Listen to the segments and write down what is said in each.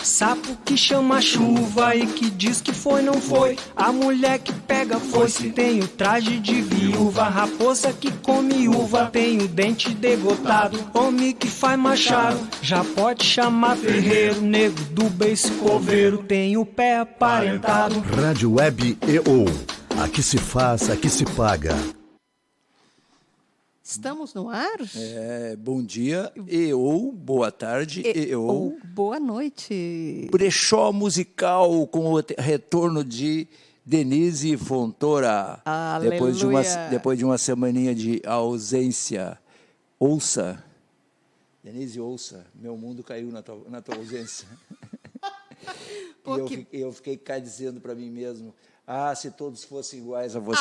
Sapo que chama chuva e que diz que foi, não foi. A mulher que pega foice tem o traje de viúva. Raposa que come uva tem o dente degotado. Homem que faz machado já pode chamar ferreiro. Nego do beiço coveiro tem o pé aparentado. Rádio Web EO. Aqui se faz, aqui se paga. Estamos no ar? Bom dia, ou boa tarde, ou boa noite. Brechó musical com o retorno de Denise Fontoura. Depois de uma semaninha de ausência. Ouça, Denise, ouça, meu mundo caiu na tua ausência. E eu fiquei cá dizendo para mim mesmo, se todos fossem iguais a você.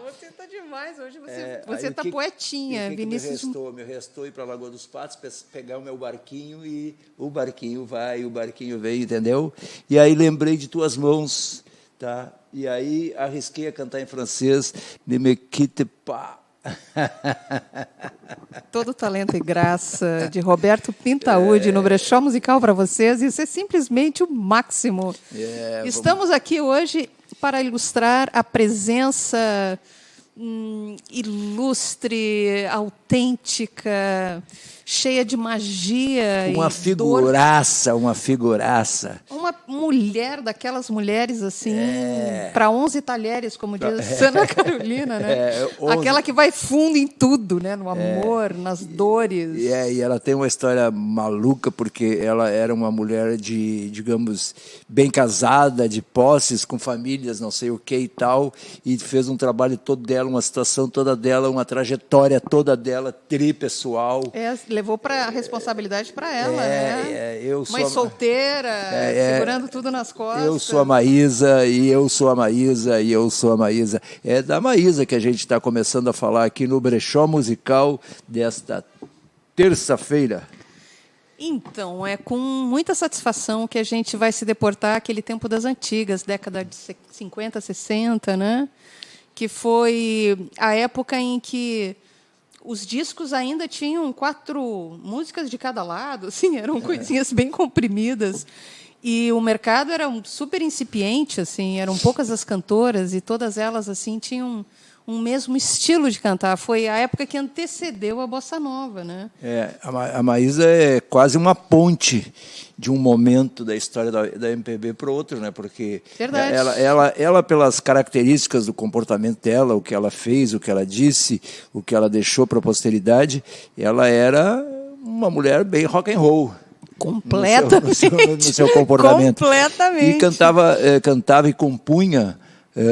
Você está demais hoje. Você está poetinha, Vinícius. Me restou ir para a Lagoa dos Patos, pegar o meu barquinho e o barquinho vai, o barquinho vem, entendeu? E aí lembrei de tuas mãos, tá? E aí arrisquei a cantar em francês, Ne me quitte pas. Todo talento e graça de Roberto Pintaúdi no Brechó Musical para vocês. Isso é simplesmente o máximo. Estamos aqui hoje para ilustrar a presença ilustre, autêntica, cheia de magia. Uma figuraça. Uma mulher daquelas mulheres assim, para 11 talheres, como diz Ana Carolina, né? Aquela que vai fundo em tudo, né? No amor, nas dores. E ela tem uma história maluca, porque ela era uma mulher digamos, bem casada, de posses, com famílias, não sei o que e tal, e fez um trabalho todo dela, uma situação toda dela, uma trajetória toda dela, tripessoal. Levou a responsabilidade para ela, né? Mãe solteira, segurando tudo nas costas. Eu sou a Maísa, e eu sou a Maísa, e eu sou a Maísa. É da Maísa que a gente está começando a falar aqui no Brechó Musical desta terça-feira. Então, é com muita satisfação que a gente vai se deportar àquele tempo das antigas, década de 50, 60, né? Que foi a época em que os discos ainda tinham 4 músicas de cada lado, assim, eram coisinhas bem comprimidas. E o mercado era super incipiente, assim, eram poucas as cantoras e todas elas assim tinham um mesmo estilo de cantar. Foi a época que antecedeu a bossa nova, né? A Maísa é quase uma ponte de um momento da história da MPB para o outro, né? Porque ela, pelas características do comportamento dela, o que ela fez, o que ela disse, o que ela deixou para a posteridade, ela era uma mulher bem rock and roll. Completamente. No seu comportamento. Completamente. E cantava e compunha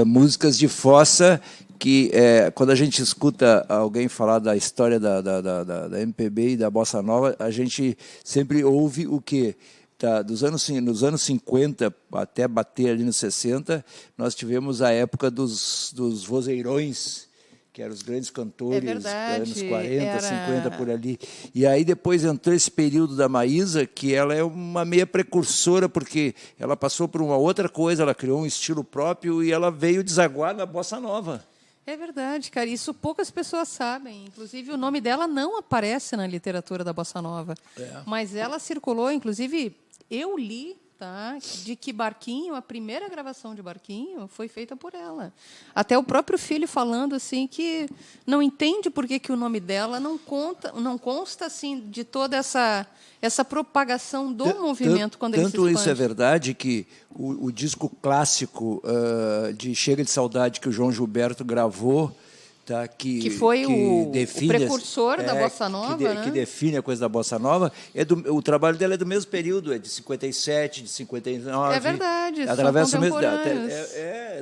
músicas de fossa que, quando a gente escuta alguém falar da história da MPB e da bossa nova, a gente sempre ouve o quê? Nos anos 50 até bater ali nos 60, nós tivemos a época dos vozeirões, que eram os grandes cantores, anos 40, 50, por ali. E aí depois entrou esse período da Maísa, que ela é uma meia precursora, porque ela passou por uma outra coisa, ela criou um estilo próprio e ela veio desaguar na bossa nova. É verdade, cara. Isso poucas pessoas sabem. Inclusive, o nome dela não aparece na literatura da bossa nova. Mas ela circulou, inclusive, eu li, de que Barquinho, a primeira gravação de Barquinho, foi feita por ela. Até o próprio filho falando assim que não entende por que o nome dela não consta assim de toda essa propagação do movimento quando ele se expande. Tanto isso é verdade que o disco clássico de Chega de Saudade que o João Gilberto gravou, que foi o precursor da bossa nova, né? Que define a coisa da bossa nova. O trabalho dela é do mesmo período, é de 57, de 59. É verdade, atravessa são contemporâneos.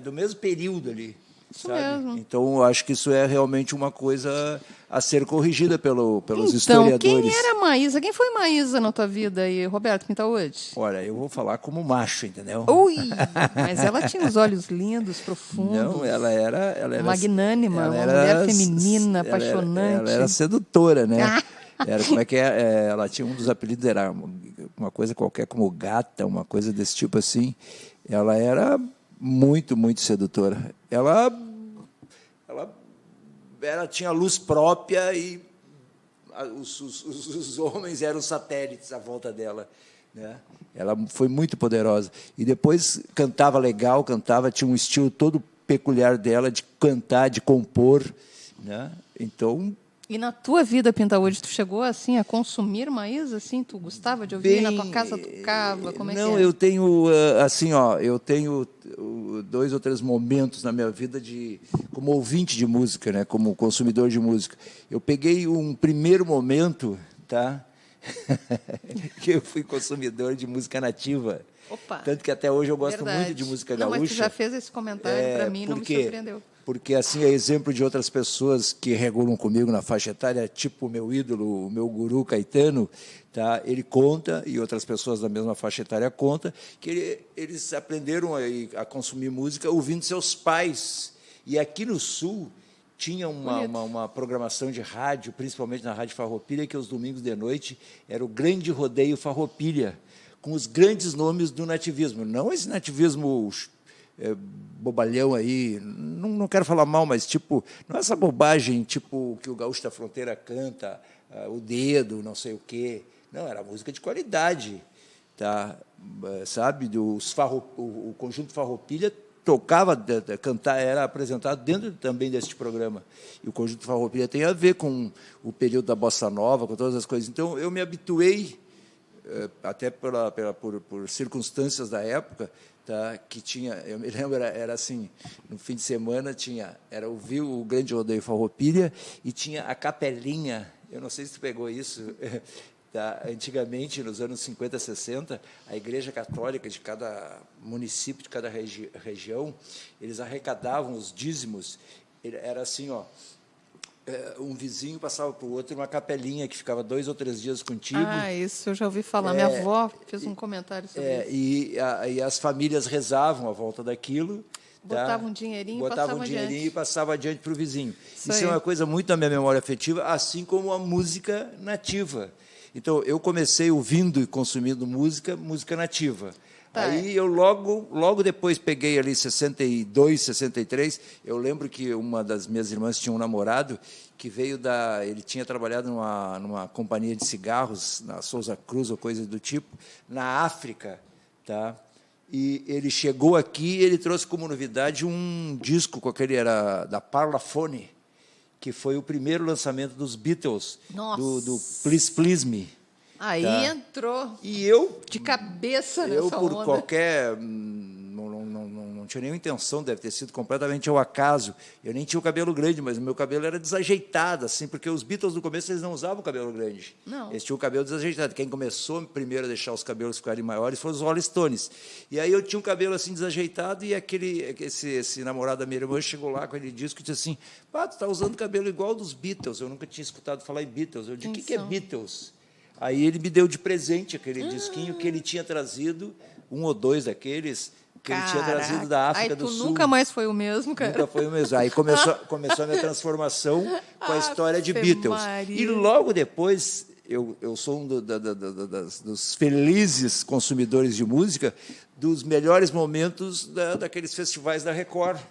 Do mesmo período ali. Isso mesmo. Então, eu acho que isso é realmente uma coisa a ser corrigida pelos historiadores. Quem era Maísa? Quem foi Maísa na tua vida aí, Roberto Pintaúdi? Olha, eu vou falar como macho, entendeu? Ui, mas ela tinha os olhos lindos, profundos. Não, ela era magnânima, uma mulher feminina, apaixonante. Ela era sedutora, né? Como é que é? Ela tinha um dos apelidos, era uma coisa qualquer como gata, uma coisa desse tipo assim. Ela era muito, muito sedutora. Ela tinha luz própria e os homens eram satélites à volta dela, né? Ela foi muito poderosa. E depois cantava legal, tinha um estilo todo peculiar dela de cantar, de compor, né? Então... E na tua vida, Pintaúde, tu chegou assim a consumir Maísa? Assim, tu gostava de ouvir? Na tua casa tocava? Como é não, que é? eu tenho assim, eu tenho 2 ou 3 momentos na minha vida como ouvinte de música, né? Como consumidor de música. Eu peguei um primeiro momento, tá? que eu fui consumidor de música nativa. Opa, tanto que até hoje eu gosto verdade. muito de música Não, gaúcha. mas tu já fez esse comentário para mim, não me surpreendeu. Porque, assim, é exemplo de outras pessoas que regulam comigo na faixa etária, tipo o meu ídolo, o meu guru Caetano, tá? Ele conta, e outras pessoas da mesma faixa etária contam, que eles aprenderam a consumir música ouvindo seus pais. E aqui no Sul tinha uma programação de rádio, principalmente na Rádio Farroupilha, que aos domingos de noite era o Grande Rodeio Farroupilha, com os grandes nomes do nativismo. Não esse nativismo... bobalhão aí, não quero falar mal, mas tipo, não é essa bobagem tipo que o Gaúcho da Fronteira canta, o dedo, não sei o quê. Não, era música de qualidade, tá? Sabe? O conjunto Farroupilha tocava, cantar, era apresentado dentro também deste programa. E o conjunto Farroupilha tem a ver com o período da bossa nova, com todas as coisas. Então eu me habituei, até por circunstâncias da época, tá, que tinha, eu me lembro, era assim, no fim de semana ouvir o Grande Rodeio Farroupilha e tinha a capelinha, eu não sei se tu pegou isso, tá, antigamente, nos anos 50, 60, a Igreja Católica de cada município, de cada região, eles arrecadavam os dízimos, era assim, um vizinho passava para o outro uma capelinha que ficava 2 ou 3 dias contigo. Ah, isso eu já ouvi falar. Minha avó fez um comentário sobre isso. E as famílias rezavam à volta daquilo. Botavam um dinheirinho e passavam adiante para o vizinho. Isso é uma coisa muito na minha memória afetiva, assim como a música nativa. Então, eu comecei ouvindo e consumindo música nativa. Tá. Aí eu logo depois peguei ali 62, 63, eu lembro que uma das minhas irmãs tinha um namorado que veio ele tinha trabalhado numa companhia de cigarros, na Souza Cruz ou coisa do tipo, na África, tá? E ele chegou aqui e ele trouxe como novidade um disco, era da Parlophone, que foi o primeiro lançamento dos Beatles, do Please Please Me. Aí tá? Entrou e eu, de cabeça nessa onda. Eu, por qualquer... Não tinha nenhuma intenção, deve ter sido completamente ao acaso. Eu nem tinha o cabelo grande, mas o meu cabelo era desajeitado, assim, porque os Beatles, no começo, eles não usavam o cabelo grande. Não. Eles tinham o cabelo desajeitado. Quem começou primeiro a deixar os cabelos ficarem maiores foram os Rolling Stones. E aí eu tinha um cabelo assim desajeitado e esse namorado da minha irmã chegou lá com aquele disco e disse assim, tu está usando cabelo igual dos Beatles. Eu nunca tinha escutado falar em Beatles. Eu disse, o que é Beatles? Aí ele me deu de presente aquele disquinho que ele tinha trazido, 1 ou 2 daqueles, que ele tinha trazido da África do Sul. Aí tu nunca mais foi o mesmo, cara? Nunca foi o mesmo. Aí começou a minha transformação com a história de Beatles. Maria. E logo depois, eu sou um dos felizes consumidores de música, dos melhores momentos daqueles festivais da Record.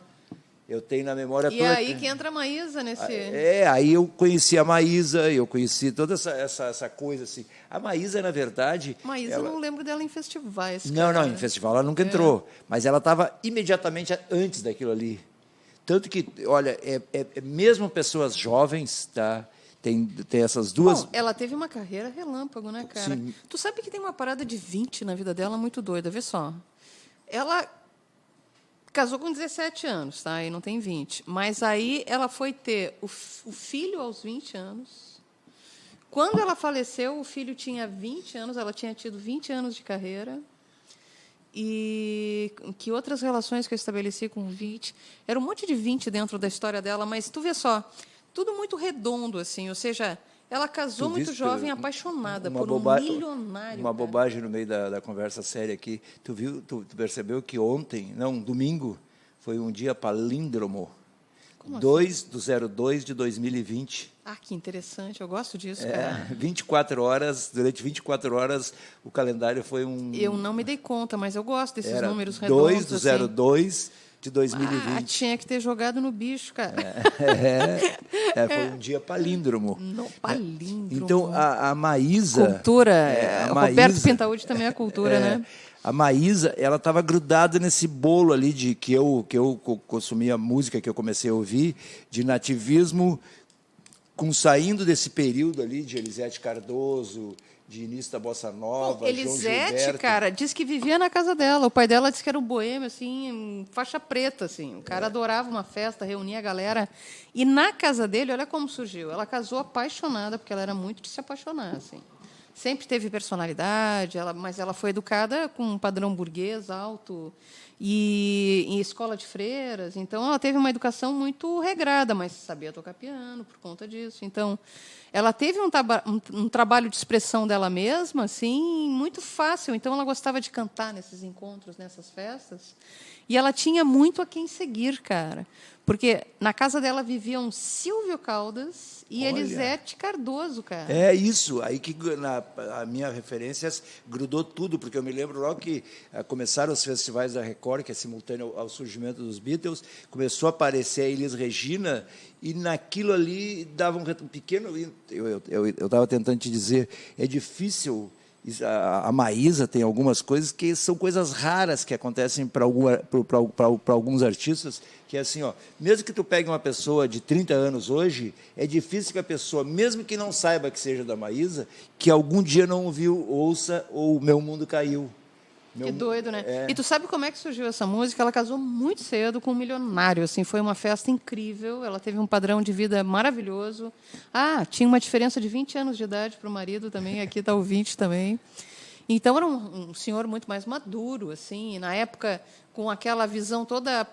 Eu tenho na memória toda. E aí que entra a Maísa nesse... Aí eu conheci a Maísa, eu conheci toda essa coisa assim. A Maísa, na verdade... Maísa, eu não lembro dela em festivais. Não, em festival ela nunca entrou. Mas ela estava imediatamente antes daquilo ali. Tanto que, olha, mesmo pessoas jovens, tá? Tem essas duas... Bom, ela teve uma carreira relâmpago, né, cara? Sim. Tu sabe que tem uma parada de 20 na vida dela muito doida, vê só. Ela... casou com 17 anos, tá? Aí não tem 20. Mas aí ela foi ter o filho aos 20 anos. Quando ela faleceu, o filho tinha 20 anos, ela tinha tido 20 anos de carreira. E que outras relações que eu estabeleci com 20? Era um monte de 20 dentro da história dela, mas tu vê só, tudo muito redondo, assim, ou seja, ela casou muito jovem, apaixonada por um milionário. Uma bobagem no meio da conversa séria aqui. Tu percebeu que domingo, foi um dia palíndromo. Como 2/02 de 2020. Ah, que interessante, eu gosto disso, cara. 24 horas, durante 24 horas, o calendário foi um... Eu não me dei conta, mas eu gosto desses números redondos. 2/02 de 2020. Ah, tinha que ter jogado no bicho, cara. Foi um dia palíndromo. No palíndromo. Então, a Maísa... Cultura. a Roberto Maísa- Pintaúdi também é cultura, né? A Maísa, ela estava grudada nesse bolo ali de que eu consumia música, que eu comecei a ouvir, de nativismo, saindo desse período ali de Elisete Cardoso, de início da Bossa Nova, João Elisete, Gilberto. cara, disse que vivia na casa dela. O pai dela disse que era um boêmio, assim, faixa preta, assim. O cara adorava uma festa, reunia a galera. E na casa dele, olha como surgiu. Ela casou apaixonada, porque ela era muito de se apaixonar, assim. Sempre teve personalidade, mas ela foi educada com um padrão burguês alto e em escola de freiras. Então, ela teve uma educação muito regrada, mas sabia tocar piano por conta disso. Então, ela teve um trabalho de expressão dela mesma, assim, muito fácil. Então, ela gostava de cantar nesses encontros, nessas festas. E ela tinha muito a quem seguir, cara. Porque na casa dela viviam Silvio Caldas e Olha. Elisete Cardoso, cara. É isso, aí que a minha referências grudou tudo, porque eu me lembro logo que começaram os festivais da Record, que é simultâneo ao surgimento dos Beatles, começou a aparecer a Elis Regina, e naquilo ali dava um pequeno... Eu estava tentando te dizer, é difícil... A Maísa tem algumas coisas que são coisas raras que acontecem para alguns artistas, que é assim, ó, mesmo que tu pegue uma pessoa de 30 anos hoje, é difícil que a pessoa, mesmo que não saiba que seja da Maísa, que algum dia não ouviu, ouça, ou Meu Mundo Caiu. Que doido, né? E tu sabe como é que surgiu essa música? Ela casou muito cedo com um milionário, assim, foi uma festa incrível, ela teve um padrão de vida maravilhoso. Ah, tinha uma diferença de 20 anos de idade para o marido também, aqui está o 20 também. Então, era um senhor muito mais maduro, assim, na época, com aquela visão toda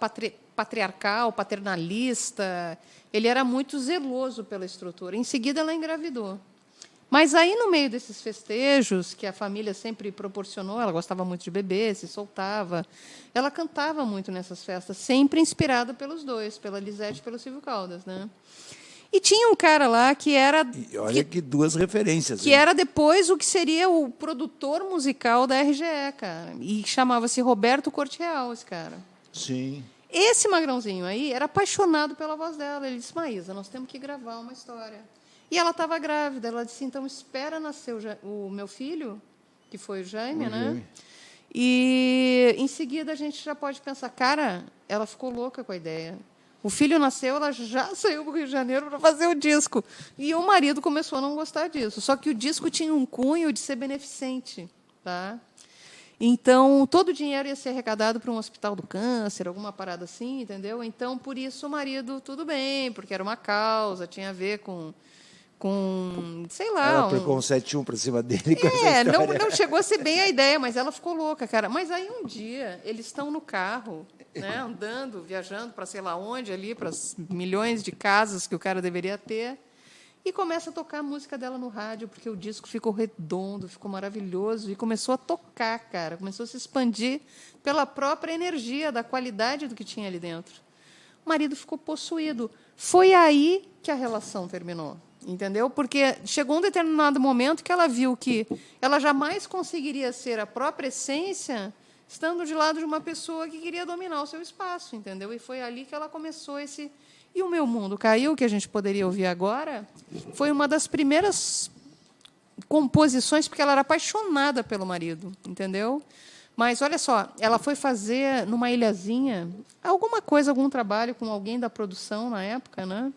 patriarcal, paternalista, ele era muito zeloso pela estrutura. Em seguida, ela engravidou. Mas aí, no meio desses festejos que a família sempre proporcionou, ela gostava muito de beber, se soltava, ela cantava muito nessas festas, sempre inspirada pelos dois, pela Elisete e pelo Silvio Caldas, né? E tinha um cara lá que era... E olha que duas referências. Que era depois o que seria o produtor musical da RGE, cara. E chamava-se Roberto Corte Real, esse cara. Sim. Esse magrãozinho aí era apaixonado pela voz dela. Ele disse, Maísa, nós temos que gravar uma história. E ela estava grávida. Ela disse, então, espera nascer o meu filho, que foi o Jaime, né? E, em seguida, a gente já pode pensar, cara, ela ficou louca com a ideia. O filho nasceu, ela já saiu para o Rio de Janeiro para fazer o disco. E o marido começou a não gostar disso. Só que o disco tinha um cunho de ser beneficente, tá? Então, todo o dinheiro ia ser arrecadado para um hospital do câncer, alguma parada assim, entendeu? Então, por isso, o marido, tudo bem, porque era uma causa, tinha a ver com sei lá... Ela aplicou um 7-1 para cima dele com essa história. Não chegou a ser bem a ideia, mas ela ficou louca, cara. Mas aí, um dia, eles estão no carro, né, andando, viajando para sei lá onde, ali, para as milhões de casas que o cara deveria ter, e começa a tocar a música dela no rádio, porque o disco ficou redondo, ficou maravilhoso, e começou a tocar, cara. Começou a se expandir pela própria energia, da qualidade do que tinha ali dentro. O marido ficou possuído. Foi aí que a relação terminou. Entendeu? Porque chegou um determinado momento que ela viu que ela jamais conseguiria ser a própria essência estando de lado de uma pessoa que queria dominar o seu espaço, entendeu? E foi ali que ela começou esse... E o Meu Mundo Caiu, que a gente poderia ouvir agora, foi uma das primeiras composições, porque ela era apaixonada pelo marido, entendeu? Mas, olha só, ela foi fazer, numa ilhazinha, alguma coisa, algum trabalho com alguém da produção na época, né?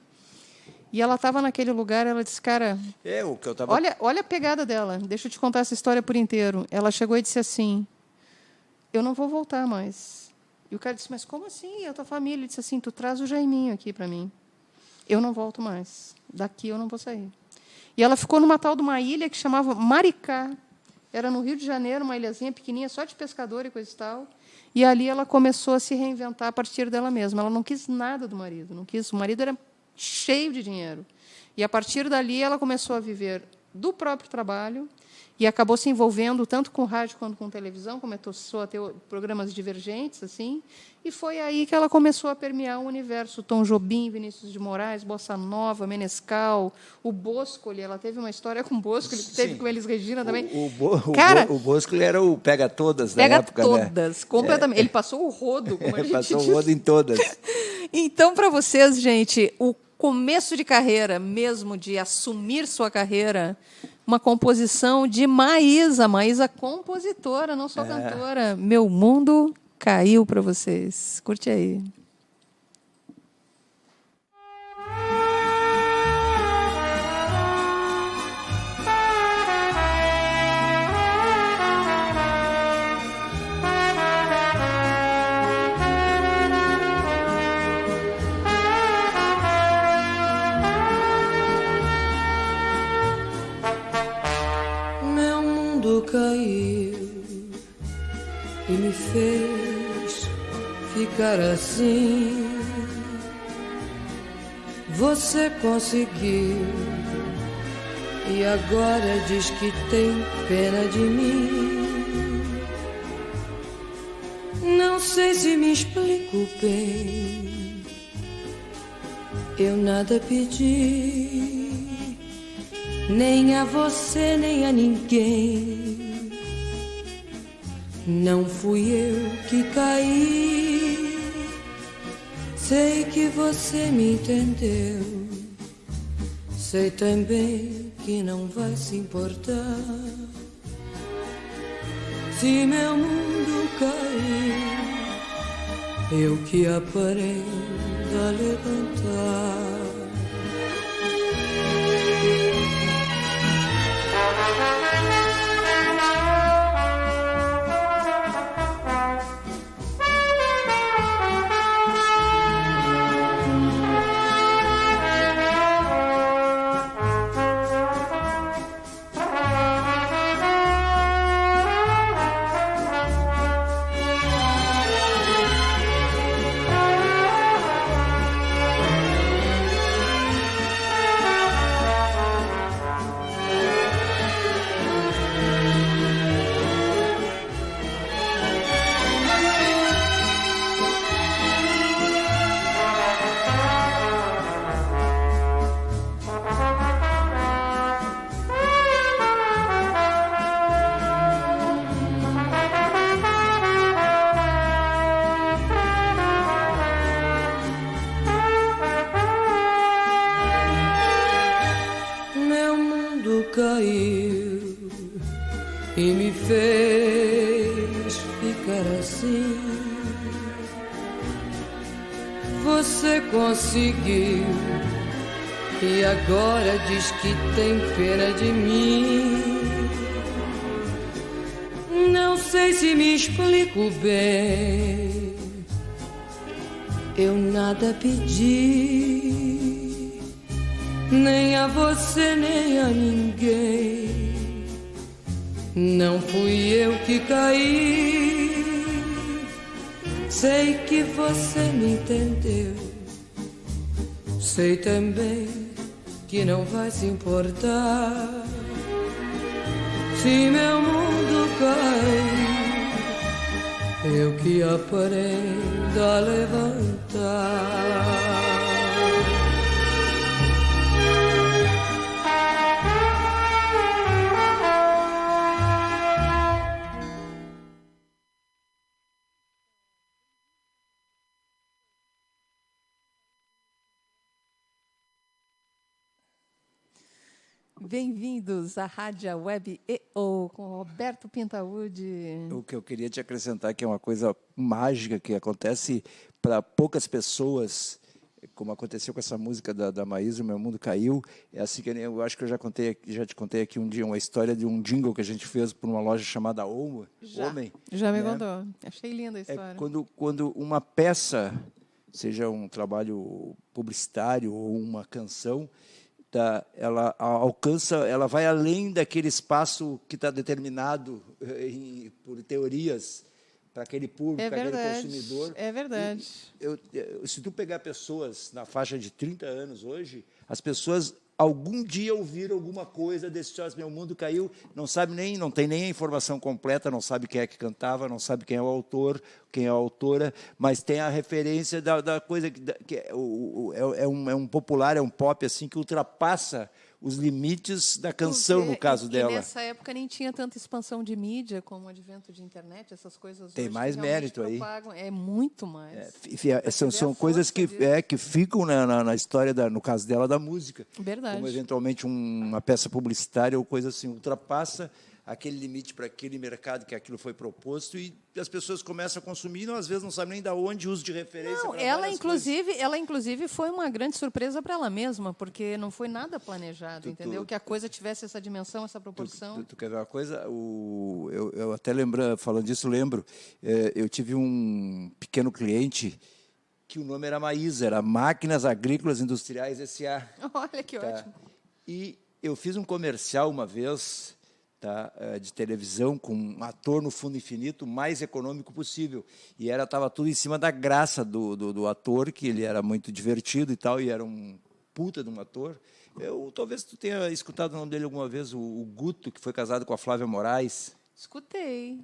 E ela estava naquele lugar, ela disse, cara, o que eu tava... olha a pegada dela, deixa eu te contar essa história por inteiro. Ela chegou e disse assim, eu não vou voltar mais. E o cara disse, mas como assim? É a tua família. Ele disse assim, tu traz o Jaiminho aqui para mim. Eu não volto mais. Daqui eu não vou sair. E ela ficou numa tal de uma ilha que chamava Maricá. Era no Rio de Janeiro, uma ilhazinha pequenininha, só de pescador e coisa e tal. E ali ela começou a se reinventar a partir dela mesma. Ela não quis nada do marido. Não quis. O marido era cheio de dinheiro. E, a partir dali, ela começou a viver do próprio trabalho e acabou se envolvendo tanto com rádio quanto com televisão, começou a ter programas divergentes, assim, e foi aí que ela começou a permear o universo. Tom Jobim, Vinícius de Moraes, Bossa Nova, Menescal, o Boscoli, ela teve uma história com o Boscoli, que teve com eles Regina também. Cara, O Boscoli era o pega-todas da pega época, todas, né? completamente. Ele passou o rodo, como a gente Passou diz. o rodo em todas. Então, para vocês, gente, o começo de carreira, mesmo de assumir sua carreira, uma composição de Maísa, Maísa compositora, não só cantora. Meu Mundo Caiu para vocês. Curte aí. Meu mundo caiu e me fez ficar assim. Você conseguiu e agora diz que tem pena de mim. Não sei se me explico bem. Eu nada pedi, nem a você, nem a ninguém. Não fui eu que caí. Sei que você me entendeu. Sei também que não vai se importar se meu mundo cair. Eu que aprendo a levantar. Caiu e me fez ficar assim. Você conseguiu e agora diz que tem pena de mim. Não sei se me explico bem. Eu nada pedi, nem a você, nem a ninguém. Não fui eu que caí. Sei que você me entendeu. Sei também que não vai se importar se meu mundo cair. Eu que aprendo a levantar. Bem-vindos à Rádio Web EO, com Roberto Pintaúdi. O que eu queria te acrescentar, que é uma coisa mágica que acontece para poucas pessoas, como aconteceu com essa música da Maísa, O Meu Mundo Caiu. É assim que eu acho que eu já te contei aqui um dia uma história de um jingle que a gente fez por uma loja chamada Homem. Já me contou. Achei linda a história. Quando uma peça, seja um trabalho publicitário ou uma canção, ela alcança, ela vai além daquele espaço que está determinado por teorias para aquele público, para aquele consumidor. É verdade. Se tu pegar pessoas na faixa de 30 anos hoje, as pessoas algum dia ouviram alguma coisa desse Chores Meu Mundo Caiu, não tem nem a informação completa, não sabe quem é que cantava, não sabe quem é o autor, quem é a autora, mas tem a referência da coisa que é um popular, é um pop assim que ultrapassa os limites da canção, no caso dela. E nessa época nem tinha tanta expansão de mídia como o advento de internet, essas coisas Tem hoje mais que realmente mérito aí. propagam. É muito mais. São coisas que ficam na história, no caso dela, da música. Verdade. Como, eventualmente, uma peça publicitária ou coisa assim, ultrapassa aquele limite para aquele mercado que aquilo foi proposto e as pessoas começam a consumir e, às vezes, não sabem nem de onde, uso de referência. Não, ela, inclusive, foi uma grande surpresa para ela mesma, porque não foi nada planejado, entendeu? Que a coisa tivesse essa dimensão, essa proporção. Tu quer ver uma coisa? Eu até lembro, falando disso, eu tive um pequeno cliente que o nome era Maísa, era Máquinas Agrícolas Industriais S.A. Olha que ótimo. E eu fiz um comercial uma vez, de televisão, com um ator no fundo infinito, o mais econômico possível. E estava tudo em cima da graça do ator, que ele era muito divertido e tal, e era um puta de um ator. Talvez tu tenha escutado o nome dele alguma vez, o Guto, que foi casado com a Flávia Moraes. Escutei.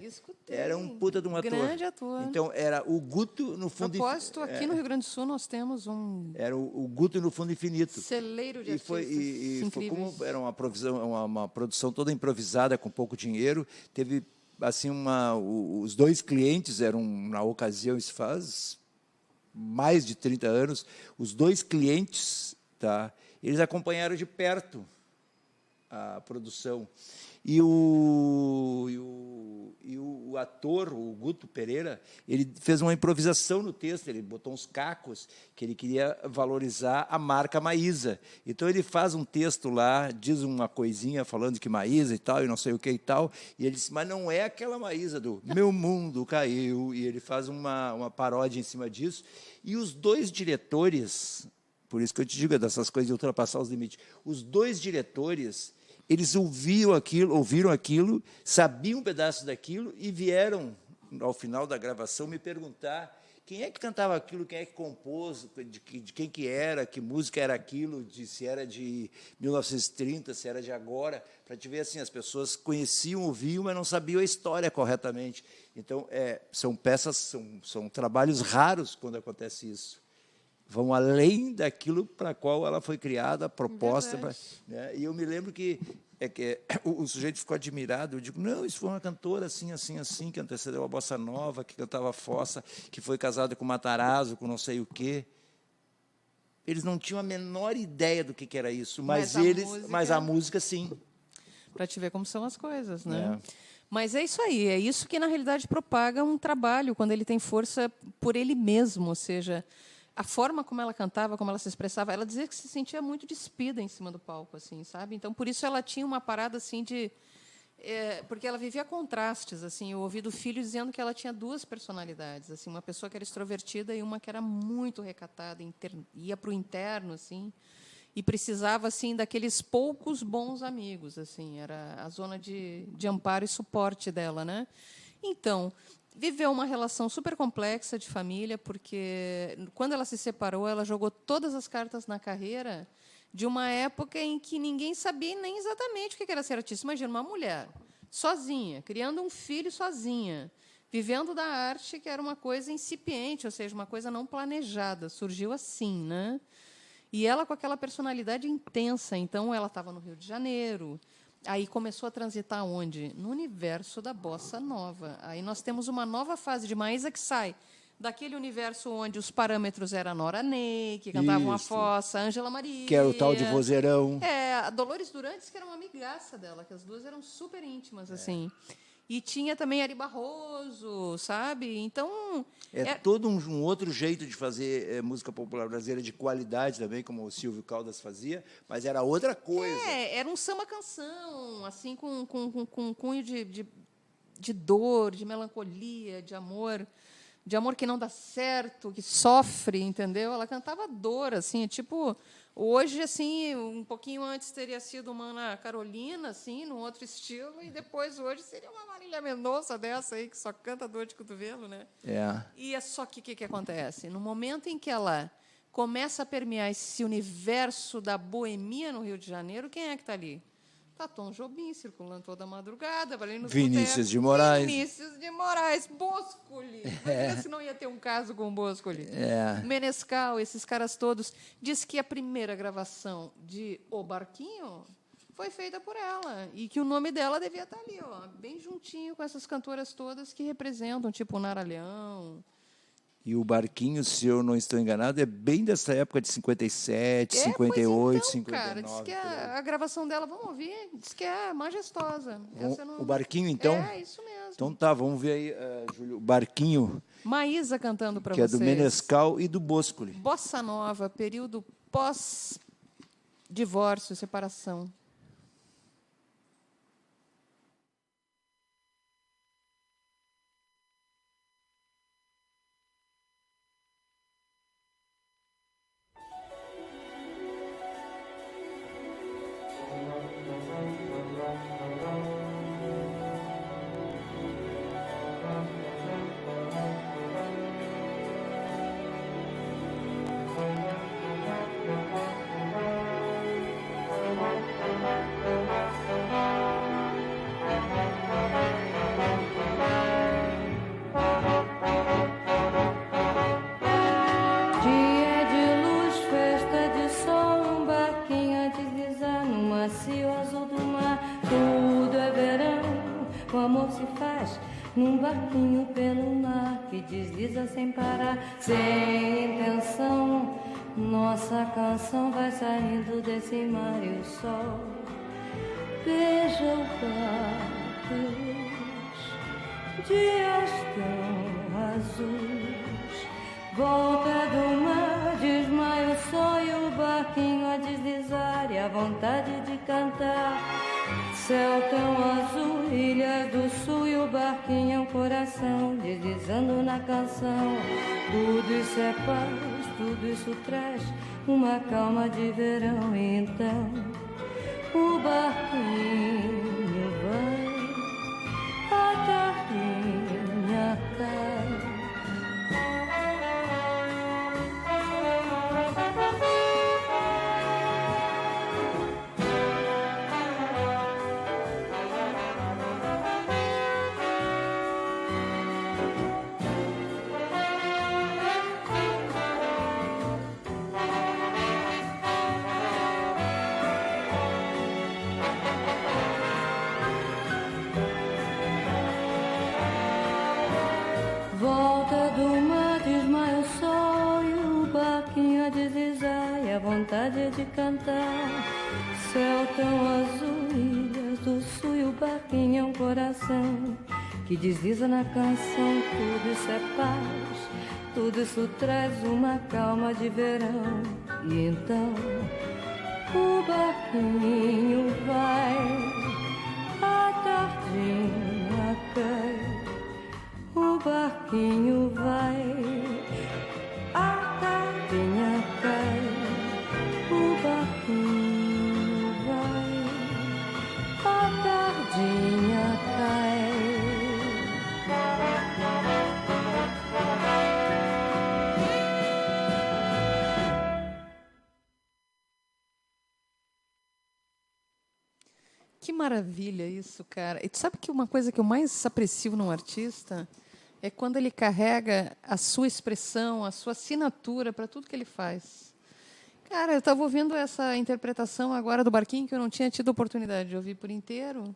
Escutei. Era um puta de um ator. Grande ator. Então, era o Guto no fundo infinito. Propósito, aqui no Rio Grande do Sul nós temos um... Era o Guto no fundo infinito. Celeiro de e foi incríveis. Como era uma produção toda improvisada, com pouco dinheiro, teve assim os dois clientes eram, na ocasião, isso faz mais de 30 anos, os dois clientes, eles acompanharam de perto a produção. E o ator, o Guto Pereira, ele fez uma improvisação no texto, ele botou uns cacos que ele queria valorizar a marca Maísa. Então, ele faz um texto lá, diz uma coisinha falando que Maísa e tal, e não sei o que e tal, e ele diz, mas não é aquela Maísa do Meu Mundo Caiu, e ele faz uma paródia em cima disso. E os dois diretores, por isso que eu te digo, dessas coisas de ultrapassar os limites, os dois diretores... Eles ouviram aquilo, sabiam um pedaço daquilo e vieram, ao final da gravação, me perguntar quem é que cantava aquilo, quem é que compôs, de quem que era, que música era aquilo, se era de 1930, se era de agora, para te ver assim, as pessoas conheciam, ouviam, mas não sabiam a história corretamente. Então, são peças, são trabalhos raros quando acontece isso. Vão além daquilo para qual ela foi criada, proposta. Né? E eu me lembro que o sujeito ficou admirado. Eu digo, não, isso foi uma cantora assim, assim, assim, que antecedeu a Bossa Nova, que cantava fossa, que foi casada com Matarazzo, com não sei o quê. Eles não tinham a menor ideia do que era isso, mas a música, sim. Para te ver como são as coisas, né? Mas é isso aí, é isso que, na realidade, propaga um trabalho, quando ele tem força por ele mesmo, ou seja... A forma como ela cantava, como ela se expressava, ela dizia que se sentia muito despida em cima do palco, assim, sabe? Então, por isso ela tinha uma parada assim de, porque ela vivia contrastes, assim. Eu ouvi do filho dizendo que ela tinha duas personalidades, assim, uma pessoa que era extrovertida e uma que era muito recatada, ia para o interno, assim, e precisava assim daqueles poucos bons amigos, assim, era a zona de amparo e suporte dela, né? Então, viveu uma relação super complexa de família, porque, quando ela se separou, ela jogou todas as cartas na carreira de uma época em que ninguém sabia nem exatamente o que era ser artista. Imagina, uma mulher, sozinha, criando um filho sozinha, vivendo da arte, que era uma coisa incipiente, ou seja, uma coisa não planejada, surgiu assim, né? E ela com aquela personalidade intensa. Então, ela estava no Rio de Janeiro. Aí começou a transitar onde? No universo da bossa nova. Aí nós temos uma nova fase de Maísa que sai daquele universo onde os parâmetros eram a Nora Ney, que cantavam a fossa, a Ângela Maria. Que era o tal de vozeirão. A Dolores Durantes, que era uma amigaça dela, que as duas eram super íntimas, assim. E tinha também Ari Barroso, sabe? Então... todo um outro jeito de fazer música popular brasileira de qualidade também, como o Silvio Caldas fazia, mas era outra coisa. Era um samba-canção, assim, com cunho de dor, de melancolia, de amor que não dá certo, que sofre, entendeu? Ela cantava dor, assim, tipo... Hoje, assim, um pouquinho antes teria sido uma Ana Carolina, assim, num outro estilo, e depois, hoje, seria uma Marília Mendonça dessa aí, que só canta dor de cotovelo, né? E é só que o que acontece? No momento em que ela começa a permear esse universo da boemia no Rio de Janeiro, quem é que está ali? Está Tom Jobim circulando toda madrugada, ali nos Vinícius botecos. de Moraes. Vinícius de Moraes, Boscoli. Imagina se não ia ter um caso com o Boscoli. Menescal, esses caras todos. Diz que a primeira gravação de O Barquinho foi feita por ela e que o nome dela devia estar ali, ó, bem juntinho com essas cantoras todas que representam, tipo Nara Leão. E o Barquinho, se eu não estou enganado, é bem dessa época de 57, 58, pois então, 59. cara, diz que a gravação dela, vamos ouvir, diz que é majestosa. Essa não... O Barquinho, então? É, isso mesmo. Então tá, vamos ver aí, Júlio, o Barquinho, Maísa cantando para que vocês. é do Menescal e do Boscoli. Bossa Nova, período pós-divórcio, separação. Dia de luz, festa de sol, um barquinho a deslizar no macio azul do mar. Tudo é verão, o amor se faz num barquinho pelo mar que desliza sem parar, sem intenção. Nossa canção vai saindo desse mar e o sol beija o barco, dias tão azuis. Volta do mar, desmaia o sol e o barquinho a deslizar e a vontade de cantar. Céu tão azul, ilhas do sul e o barquinho é um coração deslizando na canção. Tudo isso é paz, tudo isso traz uma calma de verão. E então o barquinho vai, a tardinha cai. Volta do mar, desmaia o sol e o barquinho a deslizar e a vontade de cantar. Céu tão azul, ilhas do sul e o barquinho é um coração que desliza na canção. Tudo isso é paz, tudo isso traz uma calma de verão. E então o barquinho vai, a tardinha cai. O barquinho vai, a tardinha cai. O barquinho vai, a tardinha cai. Que maravilha isso, cara. E tu sabe que uma coisa que eu mais aprecio num artista é quando ele carrega a sua expressão, a sua assinatura para tudo que ele faz. Cara, eu estava ouvindo essa interpretação agora do Barquinho, que eu não tinha tido oportunidade de ouvir por inteiro.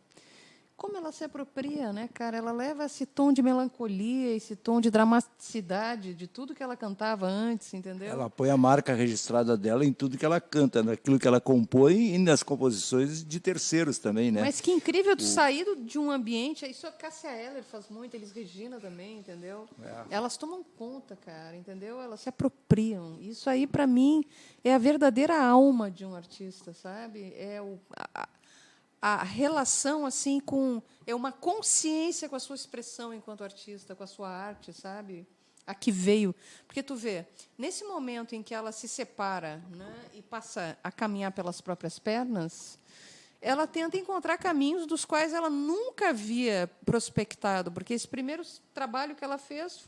Como ela se apropria, né, cara? Ela leva esse tom de melancolia, esse tom de dramaticidade de tudo que ela cantava antes, entendeu? Ela põe a marca registrada dela em tudo que ela canta, naquilo que ela compõe e nas composições de terceiros também, né? Mas que incrível tu sair de um ambiente, isso a Cássia Eller faz muito, eles Regina também, entendeu? Elas tomam conta, cara, entendeu? Elas se apropriam. Isso aí, para mim, é a verdadeira alma de um artista, sabe? É a relação assim com uma consciência com a sua expressão enquanto artista, com a sua arte, sabe? A que veio, porque tu vê, nesse momento em que ela se separa, né, e passa a caminhar pelas próprias pernas, ela tenta encontrar caminhos dos quais ela nunca havia prospectado, porque esse primeiro trabalho que ela fez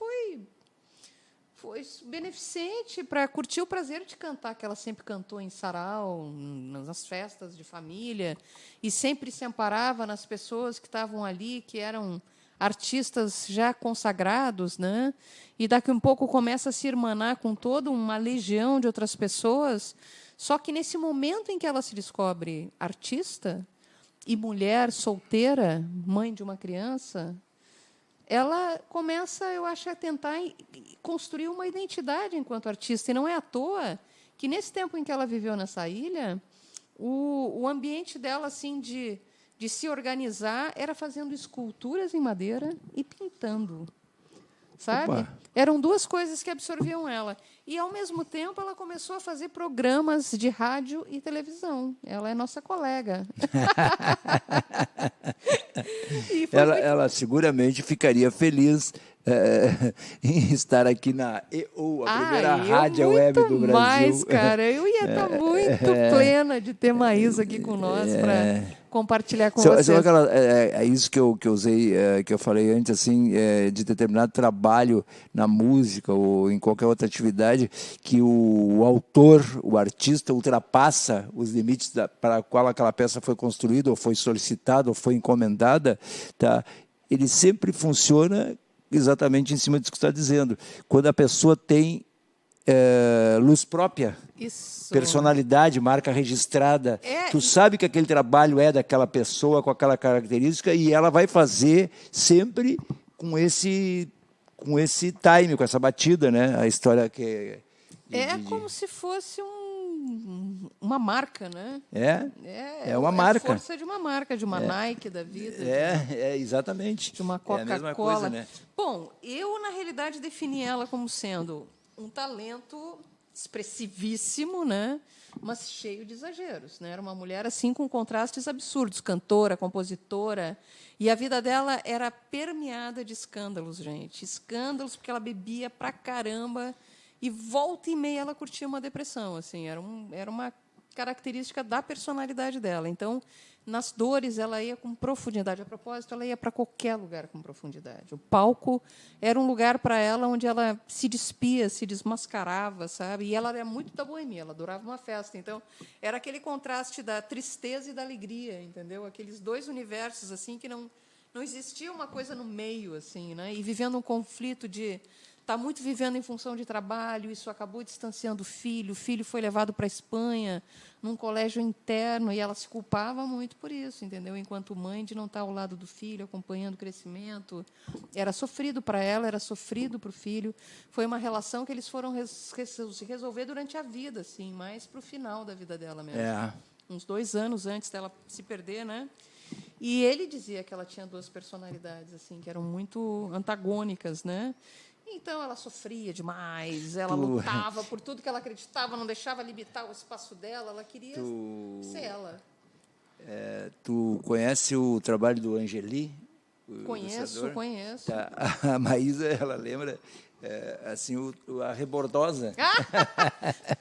Foi beneficente para curtir o prazer de cantar, que ela sempre cantou em sarau, nas festas de família, e sempre se amparava nas pessoas que estavam ali, que eram artistas já consagrados, né? E daqui um pouco começa a se irmanar com toda uma legião de outras pessoas. Só que nesse momento em que ela se descobre artista e mulher solteira, mãe de uma criança, ela começa, eu acho, a tentar construir uma identidade enquanto artista. E não é à toa que, nesse tempo em que ela viveu nessa ilha, o ambiente dela assim de se organizar era fazendo esculturas em madeira e pintando. Sabe? Opa. Eram duas coisas que absorviam ela. E, ao mesmo tempo, ela começou a fazer programas de rádio e televisão. Ela é nossa colega. E foi Ela seguramente ficaria feliz em estar aqui na EO, a primeira rádio web do Brasil. Mais, cara. Eu ia estar muito plena de ter Maísa aqui com nós para compartilhar com vocês. É isso que eu usei, que eu falei antes, assim, de determinado trabalho na música ou em qualquer outra atividade, que o autor, o artista, ultrapassa os limites para a qual aquela peça foi construída, ou foi solicitada, ou foi encomendada, tá? Ele sempre funciona exatamente em cima disso que você está dizendo. Quando a pessoa tem luz própria, Isso. personalidade, marca registrada, tu sabe que aquele trabalho é daquela pessoa com aquela característica e ela vai fazer sempre com esse time, com essa batida, né? A história que como se fosse uma marca, né? É uma marca. A força de uma marca, de uma Nike da vida. Exatamente. De uma É a mesma Coca-Cola. coisa, né? Bom, eu, na realidade, defini ela como sendo um talento expressivíssimo, né? Mas cheio de exageros, né? Era uma mulher assim com contrastes absurdos, cantora, compositora, e a vida dela era permeada de escândalos, gente. Escândalos porque ela bebia pra caramba e volta e meia ela curtia uma depressão, assim, era uma característica da personalidade dela. Então, nas dores, ela ia com profundidade. A propósito, ela ia para qualquer lugar com profundidade. O palco era um lugar para ela onde ela se despia, se desmascarava, sabe? E ela era muito da boemia, ela adorava uma festa. Então, era aquele contraste da tristeza e da alegria, entendeu? Aqueles dois universos assim que não existia uma coisa no meio, assim, né? E vivendo um conflito de está muito vivendo em função de trabalho, isso acabou distanciando o filho foi levado para a Espanha, num colégio interno, e ela se culpava muito por isso, entendeu? Enquanto mãe, de não estar ao lado do filho, acompanhando o crescimento. Era sofrido para ela, era sofrido para o filho. Foi uma relação que eles foram se resolver durante a vida, assim, mais para o final da vida dela mesmo. Uns 2 anos antes dela se perder, né? E ele dizia que ela tinha 2 personalidades, assim, que eram muito antagônicas, né? Então, ela sofria demais, ela lutava por tudo que ela acreditava, não deixava limitar o espaço dela, ela queria ser ela. Tu conhece o trabalho do Angeli? Conheço. Tá. A Maísa, ela lembra, assim, a Rebordosa.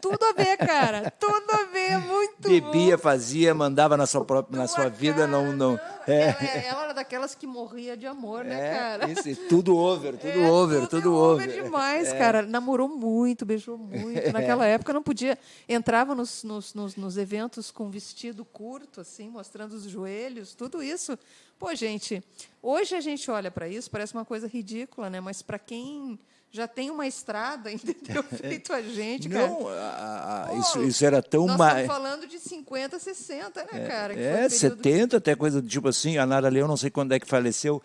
Tudo a ver, cara, tudo a ver, muito Bebia, bom. fazia, mandava na sua vida, não. Ela era daquelas que morria de amor, né, cara? Isso, tudo over. Tudo over demais, cara. Namorou muito, beijou muito. Naquela época não podia. Entrava nos eventos com vestido curto, assim, mostrando os joelhos, tudo isso. Pô, gente, hoje a gente olha para isso, parece uma coisa ridícula, né? Mas para quem já tem uma estrada, entendeu? Feito a gente, cara. Não, isso era tão Nós mais. estamos falando de 50, 60, né, cara? Que foi o período 70, até coisa do tipo assim. A Nara Leão, não sei quando é que faleceu,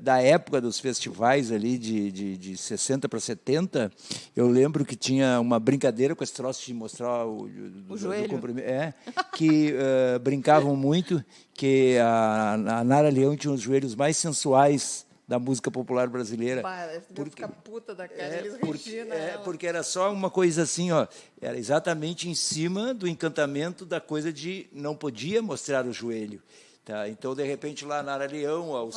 da época dos festivais ali de 60 para 70, eu lembro que tinha uma brincadeira com esse troço de mostrar o joelho. Do comprimento, que brincavam muito, que a Nara Leão tinha os joelhos mais sensuais da música popular brasileira. Porque ficar puta da cara, eles Regina ela. Porque era só uma coisa assim, ó, era exatamente em cima do encantamento da coisa de não podia mostrar o joelho. Tá? Então, de repente, lá na Nara Leão, ao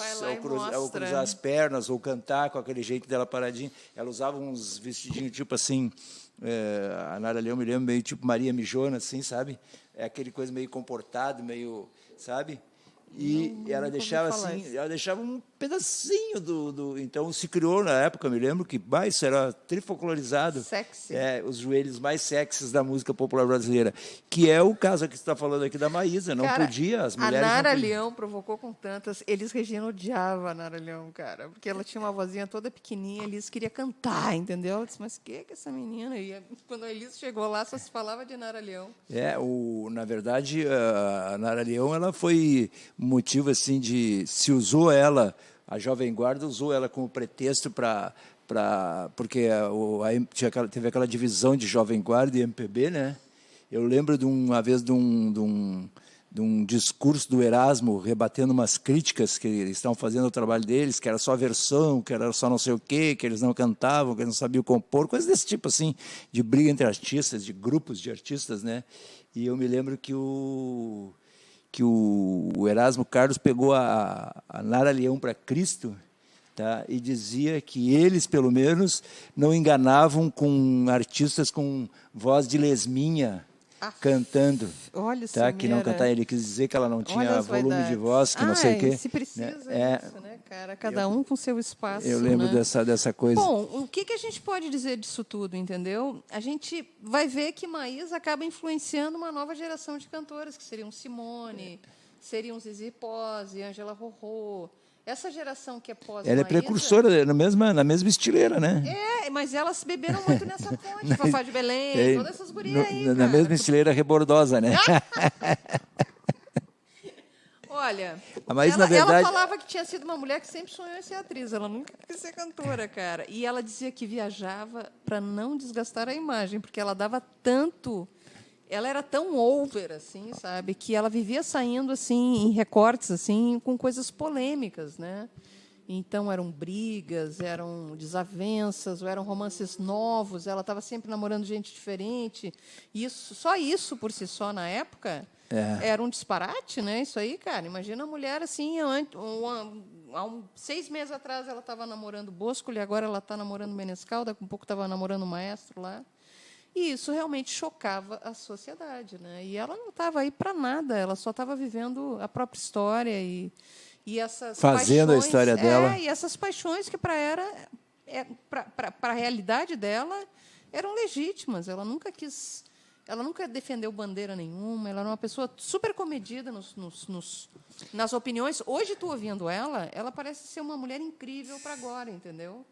cruzar as pernas ou cantar com aquele jeito dela paradinha, ela usava uns vestidinhos tipo assim, a Nara Leão me lembra meio tipo Maria Mijona, assim, sabe? É aquele coisa meio comportado, meio, sabe? E ela deixava assim, ela deixava um pedacinho então se criou na época, eu me lembro que isso era trifolclorizado. Sexy. Os joelhos mais sexys da música popular brasileira, que é o caso que você está falando aqui da Maísa, não Cara, podia, as mulheres a Nara não podiam. Leão provocou com tantas. Elis Regina odiava a Nara Leão, cara, porque ela tinha uma vozinha toda pequenininha, Elis queria cantar, entendeu? Eu disse, mas que essa menina? E quando a Elis chegou lá, só se falava de Nara Leão. Na verdade, a Nara Leão, ela foi motivo assim se usou ela, a Jovem Guarda usou ela como pretexto porque teve aquela divisão de Jovem Guarda e MPB, né? Eu lembro de uma vez de um discurso do Erasmo rebatendo umas críticas que eles estavam fazendo ao trabalho deles, que era só versão, que era só não sei o quê, que eles não cantavam, que eles não sabiam compor, coisas desse tipo assim, de briga entre artistas, de grupos de artistas, né? E eu me lembro que o Erasmo Carlos pegou a Nara Leão para Cristo, tá? E dizia que eles, pelo menos, não enganavam com artistas com voz de lesminha cantando. Olha, tá? Que não cantava. Ele quis dizer que ela não tinha volume de voz, que não sei o quê. Se precisa disso, né, cara? Cada um com seu espaço. Eu lembro, né? dessa coisa. Bom, o que a gente pode dizer disso tudo, entendeu? A gente vai ver que Maísa acaba influenciando uma nova geração de cantoras, que seriam Simone, seriam Zizi Posse, Ângela Rorô. Essa geração que é pós-Maísa... Ela é precursora na mesma estileira, né? Mas elas beberam muito nessa fonte. Fafá de Belém, todas essas gurias aí, na mesma estileira rebordosa, né? Olha, Mas, na verdade... ela falava que tinha sido uma mulher que sempre sonhou em ser atriz. Ela nunca quis ser cantora, cara. E ela dizia que viajava para não desgastar a imagem, porque ela dava tanto... Ela era tão over, assim, sabe, que ela vivia saindo assim em recortes, assim, com coisas polêmicas, né? Então eram brigas, eram desavenças, ou eram romances novos. Ela estava sempre namorando gente diferente. Só isso por si só na época era um disparate, né? Isso aí, cara. Imagina a mulher assim, há 6 meses atrás ela estava namorando Bosco e agora ela está namorando Menescal. Daqui a pouco estava namorando o Maestro lá. E isso realmente chocava a sociedade, né? E ela não estava aí para nada, ela só estava vivendo a própria história e essas fazendo paixões, a história dela. E essas paixões que para a realidade dela eram legítimas. Ela nunca defendeu bandeira nenhuma. Ela era uma pessoa super comedida nas opiniões. Hoje, tu ouvindo ela parece ser uma mulher incrível para agora, entendeu?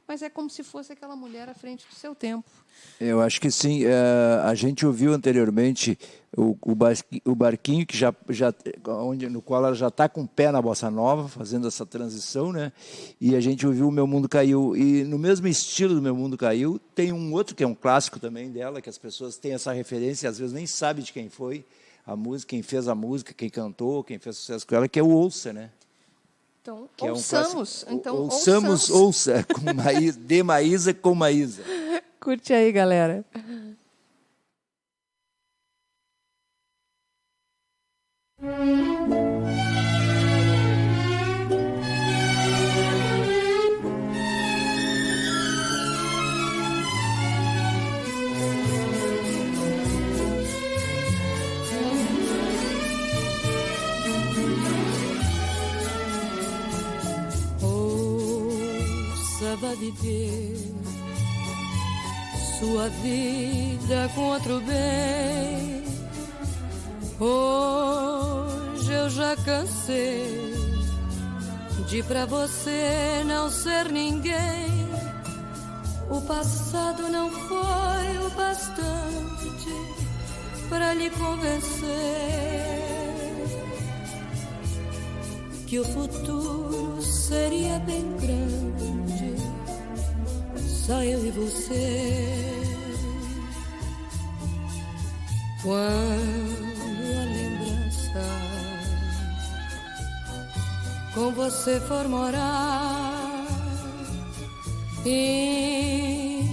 Mas é como se fosse aquela mulher à frente do seu tempo. Eu acho que sim. A gente ouviu anteriormente o Barquinho, que no qual ela já está com o pé na bossa nova, fazendo essa transição, né? E a gente ouviu o Meu Mundo Caiu. E no mesmo estilo do Meu Mundo Caiu, tem um outro que é um clássico também dela, que as pessoas têm essa referência e às vezes nem sabem de quem foi a música, quem fez a música, quem cantou, quem fez sucesso com ela, que é o Ouça, né? Então, que ouçamos. Ouça, com Maísa, de Maísa com Maísa. Curte aí, galera. Vai viver sua vida com outro bem. Hoje eu já cansei de pra você não ser ninguém. O passado não foi o bastante pra lhe convencer que o futuro seria bem grande, só eu e você. Quando a lembrança com você for morar e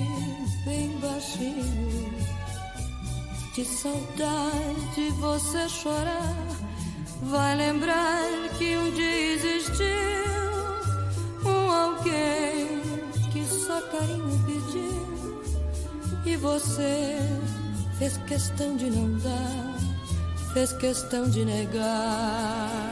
bem baixinho de saudade você chorar, vai lembrar que um dia existiu alguém que só carinho pediu e você fez questão de não dar, fez questão de negar.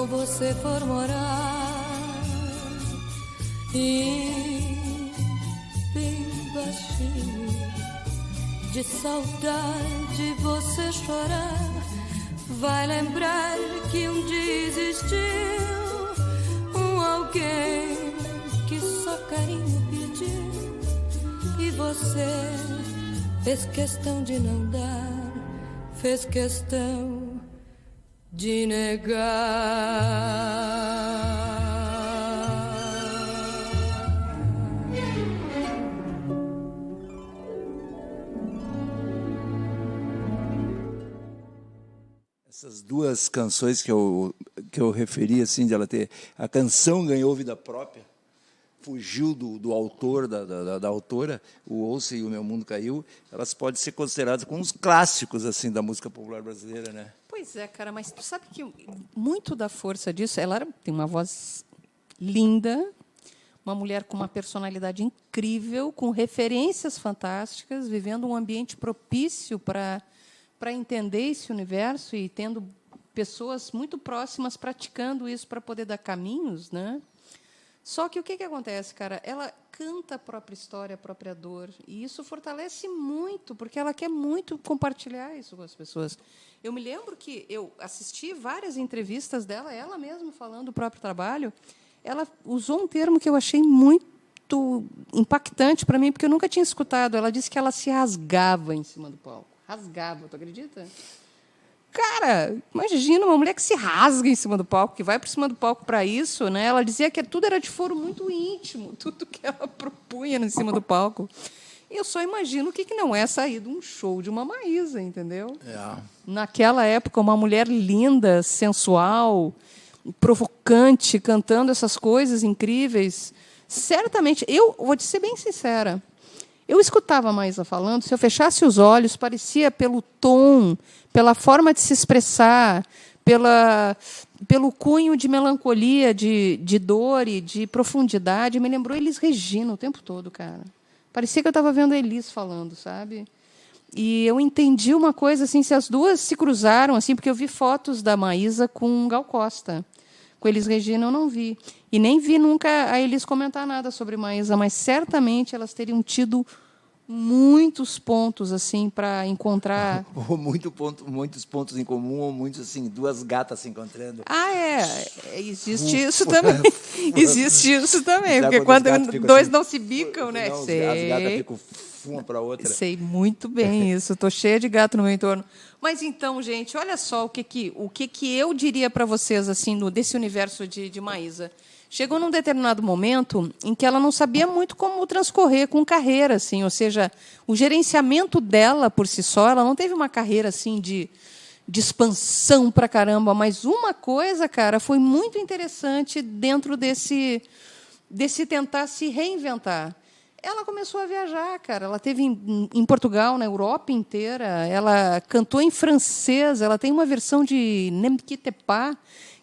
com você for morar e bem baixinho, de saudade você chorar, vai lembrar que um dia existiu um alguém que só carinho pediu e você fez questão de não dar, fez questão de negar. Essas duas canções que eu referi, assim, de ela ter... A canção ganhou vida própria, fugiu do autor, da autora, o Ouça e o Meu Mundo Caiu, elas podem ser consideradas como uns clássicos, assim, da música popular brasileira, né? Pois é, cara, mas tu sabe que muito da força disso, tem uma voz linda, uma mulher com uma personalidade incrível, com referências fantásticas, vivendo um ambiente propício para entender esse universo e tendo pessoas muito próximas praticando isso para poder dar caminhos, né? Só que o que acontece, cara? Ela canta a própria história, a própria dor, e isso fortalece muito, porque ela quer muito compartilhar isso com as pessoas. Eu me lembro que eu assisti várias entrevistas dela, ela mesma falando do próprio trabalho. Ela usou um termo que eu achei muito impactante para mim, porque eu nunca tinha escutado. Ela disse que ela se rasgava em cima do palco. Rasgava, tu acredita? Cara, imagina uma mulher que se rasga em cima do palco, que vai por cima do palco para isso, né? Ela dizia que tudo era de foro muito íntimo, tudo que ela propunha em cima do palco. E eu só imagino o que não é sair de um show de uma Maísa, entendeu? É. Naquela época, uma mulher linda, sensual, provocante, cantando essas coisas incríveis. Certamente, eu vou te ser bem sincera, eu escutava a Maísa falando, se eu fechasse os olhos, parecia pelo tom, pela forma de se expressar, pelo cunho de melancolia, de dor e de profundidade, me lembrou Elis Regina o tempo todo, cara. Parecia que eu estava vendo a Elis falando, sabe? E eu entendi uma coisa, assim, se as duas se cruzaram, assim, porque eu vi fotos da Maísa com Gal Costa. Com Elis Regina eu não vi. E nem vi nunca a Elis comentar nada sobre Maísa, mas certamente elas teriam tido muitos pontos assim para encontrar. Ou muitos pontos em comum, ou muitos, assim, duas gatas se encontrando. Existe isso também. Existe isso também, Sabe porque quando dois assim, não se bicam, né? Não, as Sei. gatas ficam uma para outra. Sei muito bem isso. Estou cheia de gato no meu entorno. Mas então, gente, olha só o que eu diria para vocês assim desse universo de Maísa. Chegou num determinado momento em que ela não sabia muito como transcorrer com carreira, assim, ou seja, o gerenciamento dela por si só, ela não teve uma carreira assim de expansão para caramba, mas uma coisa, cara, foi muito interessante dentro desse tentar se reinventar. Ela começou a viajar, cara. Ela esteve em Portugal, na Europa inteira. Ela cantou em francês. Ela tem uma versão de Ne me quitte pas,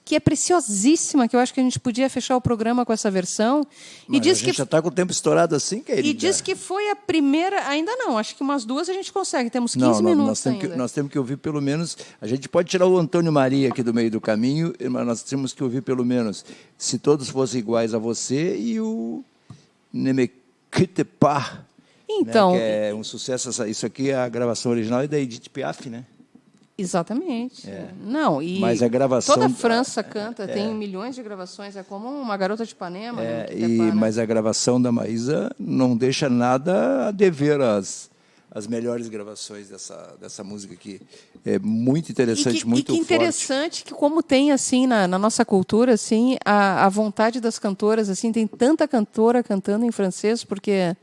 que é preciosíssima, que eu acho que a gente podia fechar o programa com essa versão. Mas a gente já está com o tempo estourado assim, querida. E diz que foi a primeira... Ainda não, acho que umas duas a gente consegue. Temos 15 minutos ainda. Nós temos que ouvir pelo menos... A gente pode tirar o Antônio Maria aqui do meio do caminho, mas nós temos que ouvir pelo menos Se Todos Fossem Iguais a Você e o Ne me quitte pas. Então... Né, que é um sucesso. Isso aqui, a gravação original é da Edith Piaf, né? Exatamente. Não, e mas a gravação, toda a França canta, tem milhões de gravações, é como Uma Garota de Ipanema. Mas a gravação da Maísa não deixa nada a dever às melhores gravações dessa música aqui. É muito interessante, muito forte. E que interessante que como tem assim na nossa cultura assim a vontade das cantoras, assim, tem tanta cantora cantando em francês, porque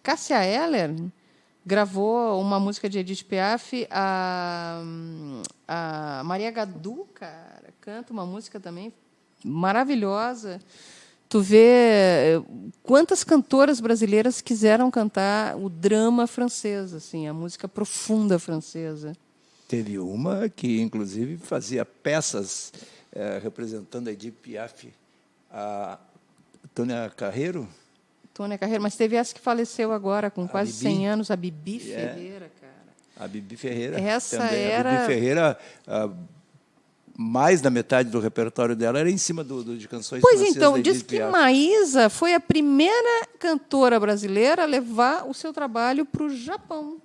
Cássia Eller gravou uma música de Edith Piaf, a Maria Gadu, cara, canta uma música também maravilhosa. Tu vê quantas cantoras brasileiras quiseram cantar o drama francês, assim, a música profunda francesa. Teve uma que, inclusive, fazia peças representando a Edith Piaf, a Tônia Carreiro. Tônia Carreiro, mas teve essa que faleceu agora, com quase 100 anos, a Bibi Ferreira, cara. A Bibi Ferreira. Essa também. era... A Bibi Ferreira mais da metade do repertório dela era em cima de canções Pois francesas então, da diz Edith que Piaf. Maísa foi a primeira cantora brasileira a levar o seu trabalho para o Japão.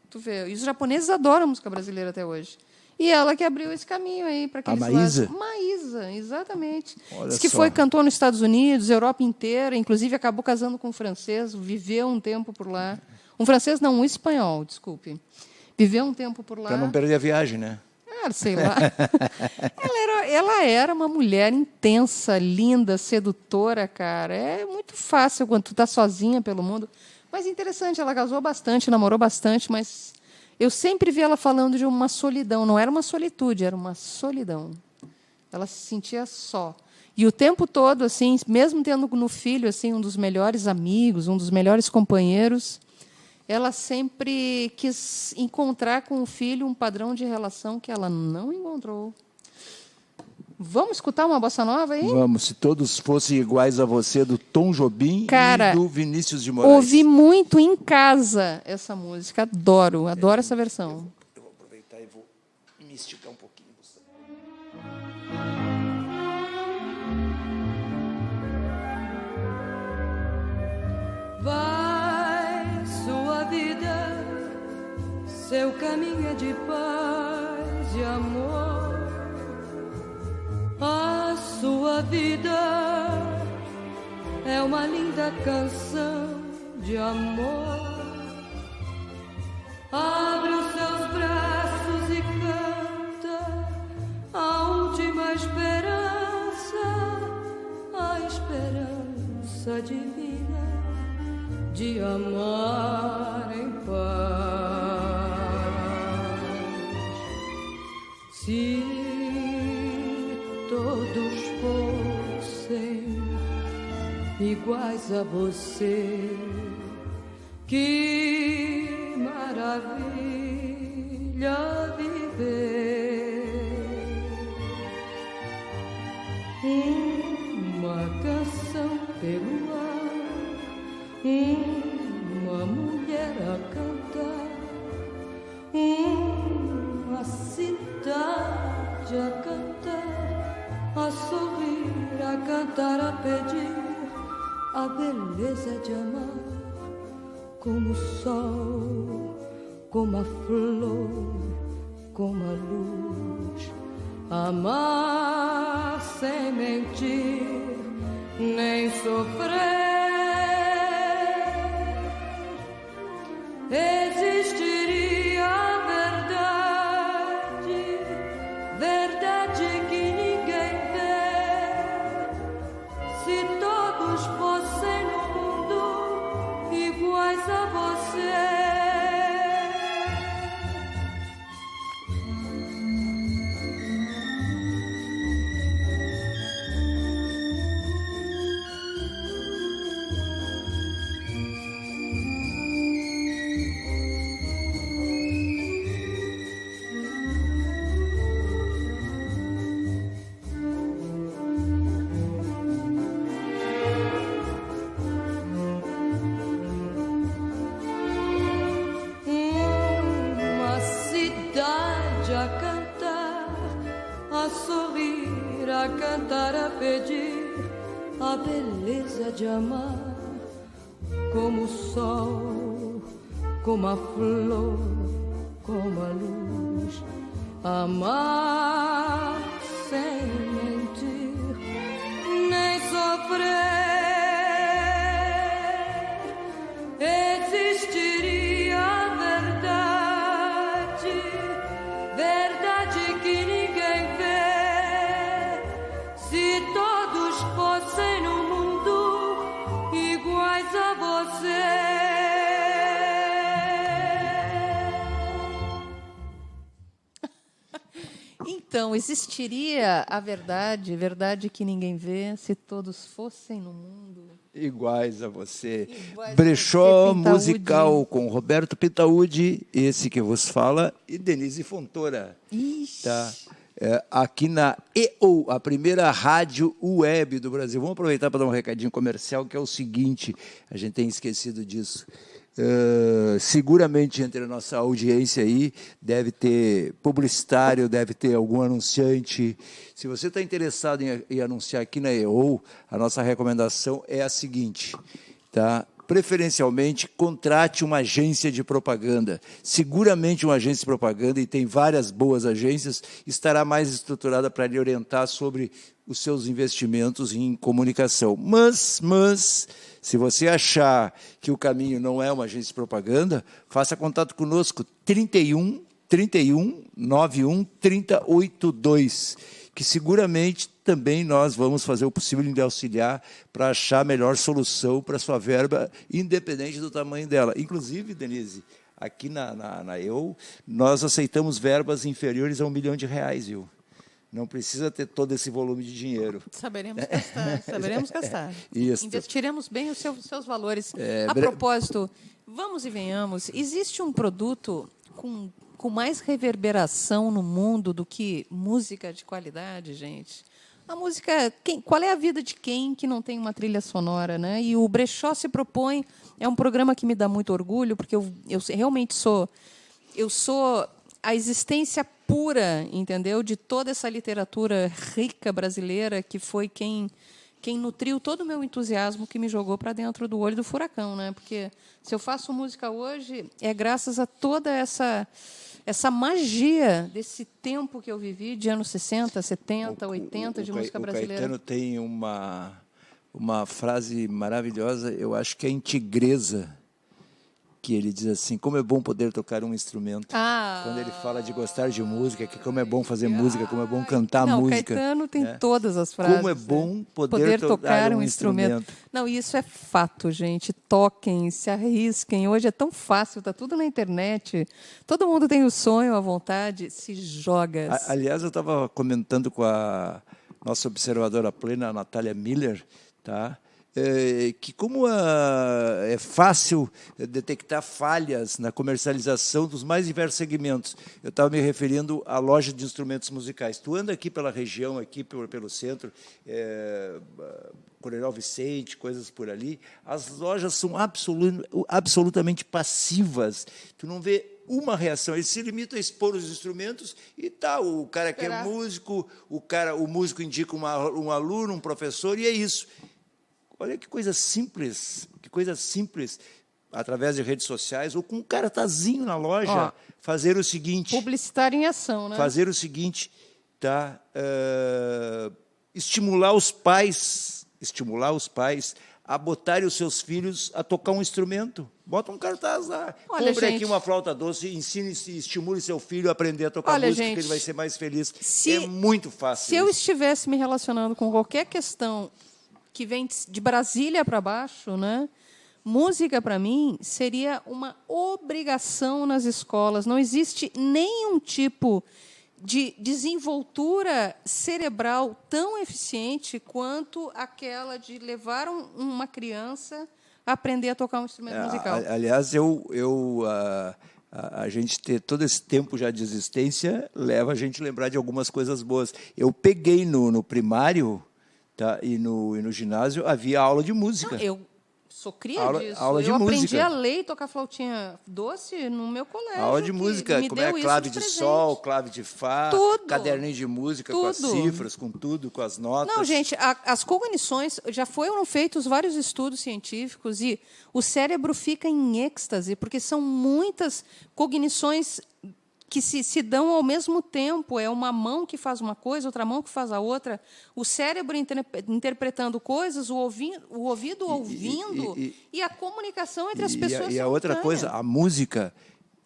Tu vê, e os japoneses adoram música brasileira até hoje. E ela que abriu esse caminho aí para aqueles Maísa? lados. Maísa, exatamente. Olha Diz que só. foi cantor nos Estados Unidos, Europa inteira, inclusive acabou casando com um francês, viveu um tempo por lá. Um francês não, um espanhol, desculpe. Viveu um tempo por lá. Para não perder a viagem, né? Sei lá. Ela era uma mulher intensa, linda, sedutora, cara. É muito fácil quando tu está sozinha pelo mundo. Mas interessante, ela casou bastante, namorou bastante, mas eu sempre vi ela falando de uma solidão. Não era uma solitude, era uma solidão. Ela se sentia só. E o tempo todo, assim, mesmo tendo no filho assim, um dos melhores amigos, um dos melhores companheiros, ela sempre quis encontrar com o filho um padrão de relação que ela não encontrou. Vamos escutar uma bossa nova aí? Vamos, se todos fossem iguais a você, do Tom Jobim Cara, e do Vinícius de Moraes. Ouvi muito em casa essa música. Adoro essa versão. Eu vou aproveitar e vou me esticar um pouquinho. Vai sua vida, seu caminho é de paz e amor. A sua vida é uma linda canção de amor. Abre os seus braços e canta a última esperança, a esperança divina de amar em paz. Se todos fossem iguais a você, que maravilha viver. Uma canção pelo ar, uma mulher a cantar, uma cidade a cantar, a sorrir, a cantar, a pedir a beleza de amar, como o sol, como a flor, como a luz. Amar sem mentir, nem sofrer. Existiria a verdade, verdade que ninguém vê. Se todos fossem no mundo iguais a você. A cantar, a pedir a beleza de amar, como o sol, como a flor, como a luz. Amar sem mentir, nem sofrer. Existiria a verdade, verdade que ninguém vê. Se todos fossem no mundo iguais a você. Então, existiria a verdade, verdade que ninguém vê, se todos fossem no mundo iguais a você. Iguais a Brechó você, Pintaúdi. musical com Roberto Pintaúdi, esse que vos fala, e Denise Fontoura. Ixi. Tá? Aqui na EO, a primeira rádio web do Brasil. Vamos aproveitar para dar um recadinho comercial, que é o seguinte, a gente tem esquecido disso. Seguramente entre a nossa audiência aí deve ter publicitário, deve ter algum anunciante. Se você está interessado em anunciar aqui na EO, a nossa recomendação é a seguinte, tá? Preferencialmente, contrate uma agência de propaganda. Seguramente uma agência de propaganda, e tem várias boas agências, estará mais estruturada para lhe orientar sobre os seus investimentos em comunicação. Mas, se você achar que o caminho não é uma agência de propaganda, faça contato conosco, 31 91 3082, que seguramente também nós vamos fazer o possível em lhe auxiliar para achar a melhor solução para a sua verba, independente do tamanho dela. Inclusive, Denise, aqui na EO, nós aceitamos verbas inferiores a R$1 milhão, viu? Não precisa ter todo esse volume de dinheiro. Saberemos gastar. Isso. Investiremos bem os seus valores. A propósito, vamos e venhamos, existe um produto com mais reverberação no mundo do que música de qualidade, gente? A música, qual é a vida de quem que não tem uma trilha sonora, né? E o Brechó se propõe, é um programa que me dá muito orgulho, porque eu realmente sou a existência pura, entendeu? De toda essa literatura rica brasileira, que foi quem nutriu todo o meu entusiasmo, que me jogou para dentro do olho do furacão, né? Porque se eu faço música hoje, é graças a toda essa magia desse tempo que eu vivi, de anos 60, 70, 80, de música brasileira. O Caetano tem uma frase maravilhosa, eu acho que é em Tigresa, que ele diz assim, como é bom poder tocar um instrumento. Quando ele fala de gostar de música, que como é bom fazer música, como é bom cantar música. O Caetano tem todas as frases. Como é bom poder tocar um instrumento. Não, isso é fato, gente. Toquem, se arrisquem. Hoje é tão fácil, está tudo na internet. Todo mundo tem o sonho, a vontade, se joga. Aliás, eu estava comentando com a nossa observadora plena, a Natália Miller, tá? Que como é fácil detectar falhas na comercialização dos mais diversos segmentos. Eu estava me referindo à loja de instrumentos musicais. Tu anda aqui pela região, aqui pelo centro, Coronel Vicente, coisas por ali, as lojas são absolutamente passivas. Tu não vê uma reação, eles se limitam a expor os instrumentos e tá, o cara que é músico, o músico indica um aluno, um professor, e é isso. Olha que coisa simples, através de redes sociais, ou com um cartazinho na loja, fazer o seguinte... Publicitário em ação, né? Fazer o seguinte, tá? Estimular os pais a botarem os seus filhos a tocar um instrumento. Bota um cartaz lá. Compre aqui uma flauta doce, ensine e estimule seu filho a aprender a tocar música, que ele vai ser mais feliz. É muito fácil. Se eu estivesse me relacionando com qualquer questão que vem de Brasília para baixo, né? Música, para mim, seria uma obrigação nas escolas. Não existe nenhum tipo de desenvoltura cerebral tão eficiente quanto aquela de levar uma criança a aprender a tocar um instrumento musical. Aliás, a gente ter todo esse tempo já de existência leva a gente a lembrar de algumas coisas boas. Eu peguei no primário... Tá? E no ginásio havia aula de música. Não, eu sou cria disso. Aula de eu música. Aprendi a ler e tocar flautinha doce no meu colégio. Aula de música, como é clave de sol, clave de fá, caderninho de música com as cifras, com tudo, com as notas. Não, gente, as cognições, já foram feitos vários estudos científicos e o cérebro fica em êxtase, porque são muitas cognições que se dão ao mesmo tempo. É uma mão que faz uma coisa, outra mão que faz a outra. O cérebro interpretando coisas, o ouvido ouvindo, e a comunicação entre as pessoas. E a outra coisa, a música...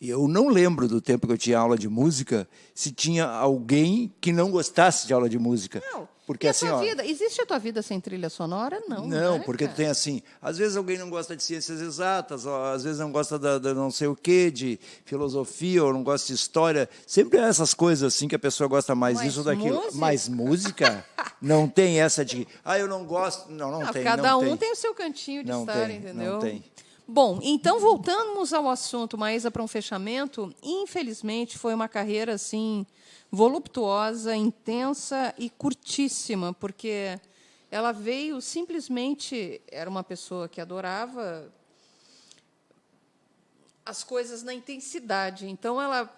Eu não lembro do tempo que eu tinha aula de música se tinha alguém que não gostasse de aula de música. Não. Porque, e a assim, tua vida? Existe a tua vida sem trilha sonora? Não. Não, porque tu tem assim, às vezes alguém não gosta de ciências exatas, às vezes não gosta da não sei o quê, de filosofia, ou não gosta de história. Sempre há essas coisas assim que a pessoa gosta mais disso ou daquilo. Mas música não tem essa de, eu não gosto. Não tem. Cada um tem o seu cantinho de estar, entendeu? Não tem. Bom, então, voltamos ao assunto, Maísa, para um fechamento. Infelizmente, foi uma carreira assim voluptuosa, intensa e curtíssima, porque ela veio simplesmente... Era uma pessoa que adorava as coisas na intensidade. Então, ela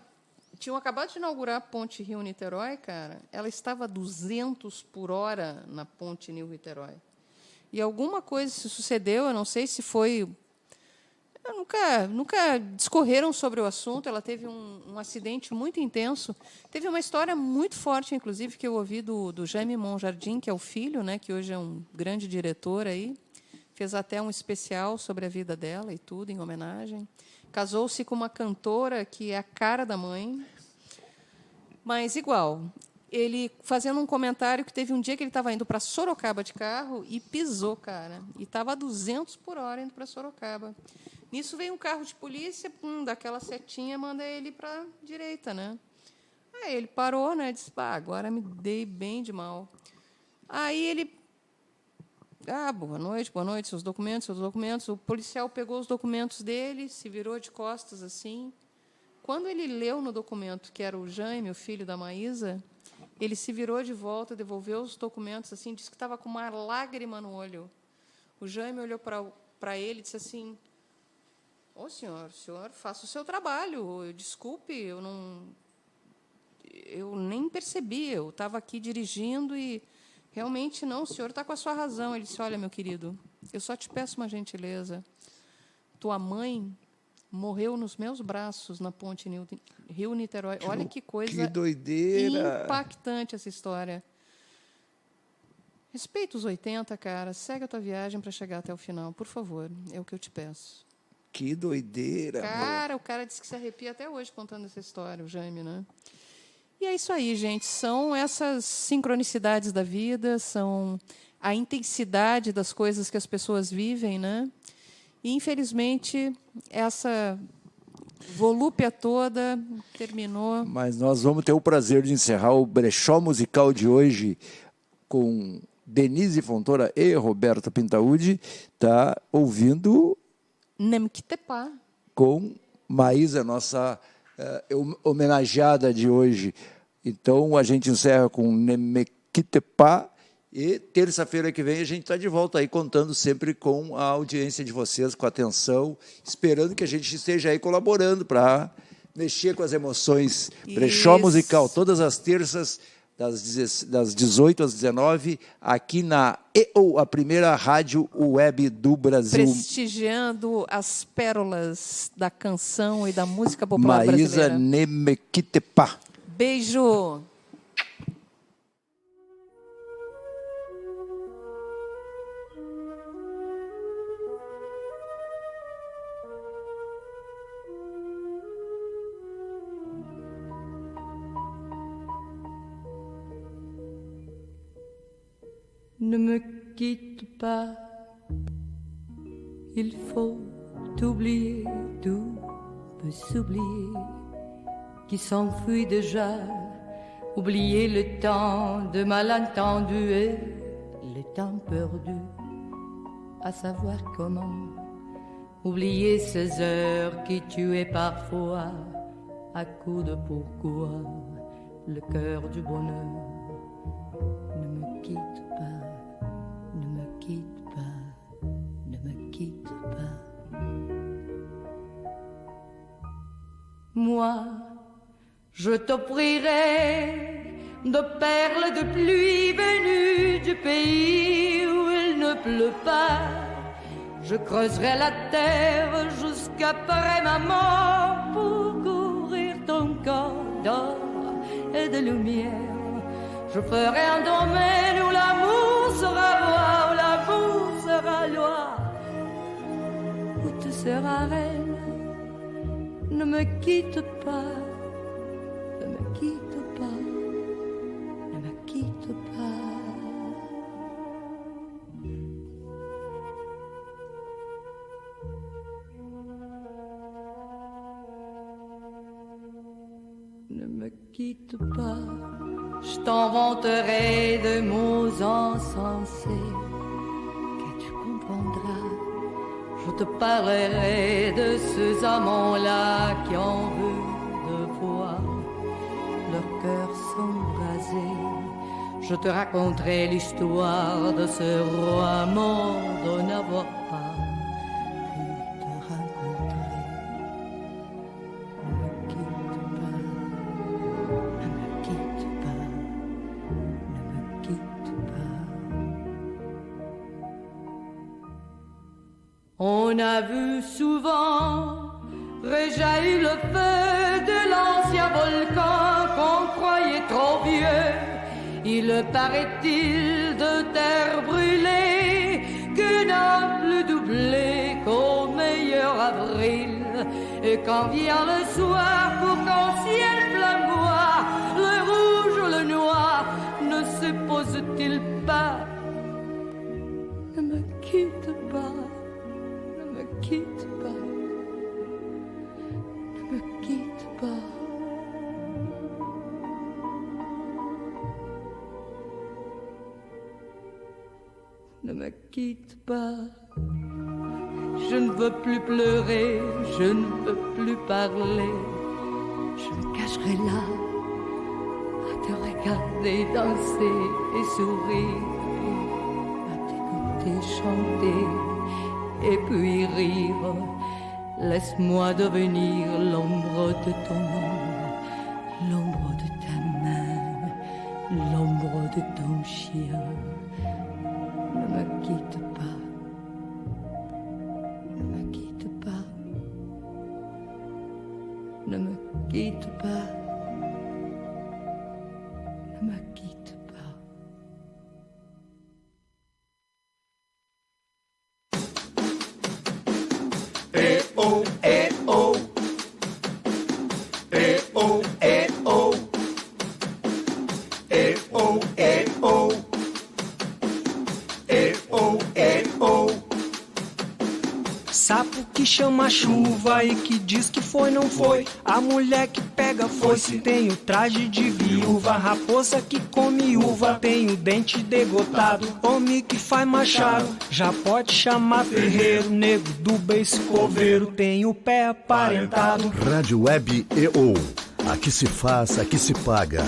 tinha acabado de inaugurar a ponte Rio-Niterói, cara. Ela estava a 200 por hora na ponte Rio-Niterói. E alguma coisa se sucedeu, eu não sei se foi... Nunca discorreram sobre o assunto. Ela teve um acidente muito intenso. Teve uma história muito forte, inclusive, que eu ouvi do Jaime Monjardim, que é o filho, né, que hoje é um grande diretor aí. Fez até um especial sobre a vida dela e tudo, em homenagem. Casou-se com uma cantora que é a cara da mãe. Mas, igual, ele fazendo um comentário que teve um dia que ele estava indo para Sorocaba de carro e pisou, cara. E estava a 200 por hora indo para Sorocaba. Nisso veio um carro de polícia, daquela setinha, manda ele para a direita, né? Aí ele parou, né? Disse, agora me dei bem de mal. Aí ele... boa noite, seus documentos. O policial pegou os documentos dele, se virou de costas, assim. Quando ele leu no documento que era o Jaime, o filho da Maísa, ele se virou de volta, devolveu os documentos, assim, disse que estava com uma lágrima no olho. O Jaime olhou para ele e disse assim... Ô, senhor, faça o seu trabalho. Desculpe, eu nem percebi. Eu estava aqui dirigindo e realmente não, o senhor está com a sua razão. Ele disse, olha, meu querido, eu só te peço uma gentileza. Tua mãe morreu nos meus braços na ponte Rio-Niterói. Olha que coisa que doideira. Impactante essa história. Respeita os 80, cara. Segue a tua viagem para chegar até o final, por favor. É o que eu te peço. Que doideira, cara, o cara disse que se arrepia até hoje contando essa história, o Jaime, né? E é isso aí, gente. São essas sincronicidades da vida, são a intensidade das coisas que as pessoas vivem, né? E, infelizmente, essa volúpia toda terminou. Mas nós vamos ter o prazer de encerrar o brechó musical de hoje com Denise Fontoura e Roberta Pintaúdi, tá ouvindo... Nemquitepá. Com Maísa, nossa homenageada de hoje. Então, a gente encerra com Nemquitepá e terça-feira que vem a gente está de volta aí contando sempre com a audiência de vocês, com atenção, esperando que a gente esteja aí colaborando para mexer com as emoções. Brechó musical, todas as terças, das 18 às 19, aqui na EO, a primeira rádio web do Brasil. Prestigiando as pérolas da canção e da música popular brasileira. Maísa Nemquitepá. Beijo! Ne me quitte pas, il faut oublier, tout peut s'oublier, qui s'enfuit déjà, oublier le temps de malentendu et le temps perdu, à savoir comment, oublier ces heures qui tuaient parfois, à coups de pourquoi, le cœur du bonheur. Ne me quitte pas, ne me quitte pas, ne me quitte pas. Moi, je t'offrirai de perles de pluie venues du pays où il ne pleut pas. Je creuserai la terre jusqu'après ma mort pour couvrir ton corps d'or et de lumière. Je ferai un domaine où l'amour sera roi, où l'amour sera loi, où tu seras reine. Ne me quitte pas, ne me quitte pas, ne me quitte pas. Ne me quitte pas. Je t'inventerai de mots insensés que tu comprendras. Je te parlerai de ces amants-là qui ont vu deux fois leurs cœurs s'embraser. Je te raconterai l'histoire de ce roi mort de n'avoir pas pu te rencontrer. On a vu souvent réjaillir le feu de l'ancien volcan qu'on croyait trop vieux. Il paraît-il de terre brûlée que n'a plus doublé qu'au meilleur avril. Et quand vient le soir pour qu'en ciel flamboie, le rouge ou le noir ne se pose-t-il pas? Ne me quitte pas, ne me quitte pas, ne me quitte pas. Ne me quitte pas. Je ne veux plus pleurer, je ne veux plus parler. Je me cacherai là à te regarder danser et sourire, à t'écouter chanter et puis rire. Laisse-moi devenir l'ombre de ton ombre, l'ombre de ta main, l'ombre de ton chien. Ne me quitte pas. Ne me quitte pas. Ne me quitte pas. Ne me quitte pas. Eh oh, eh oh. Eh oh, eh oh. Eh oh, eh oh. Eh oh, eh oh. Sapo que chama chuva e que diz que foi, não foi. A mulher que pega foice tem o traje de viúva. Raposa que come uva tem o dente degotado. Homem que faz machado já pode chamar ferreiro. Nego do beiço coveiro tem o pé aparentado. Rádio Web EO. Aqui se faz, aqui se paga.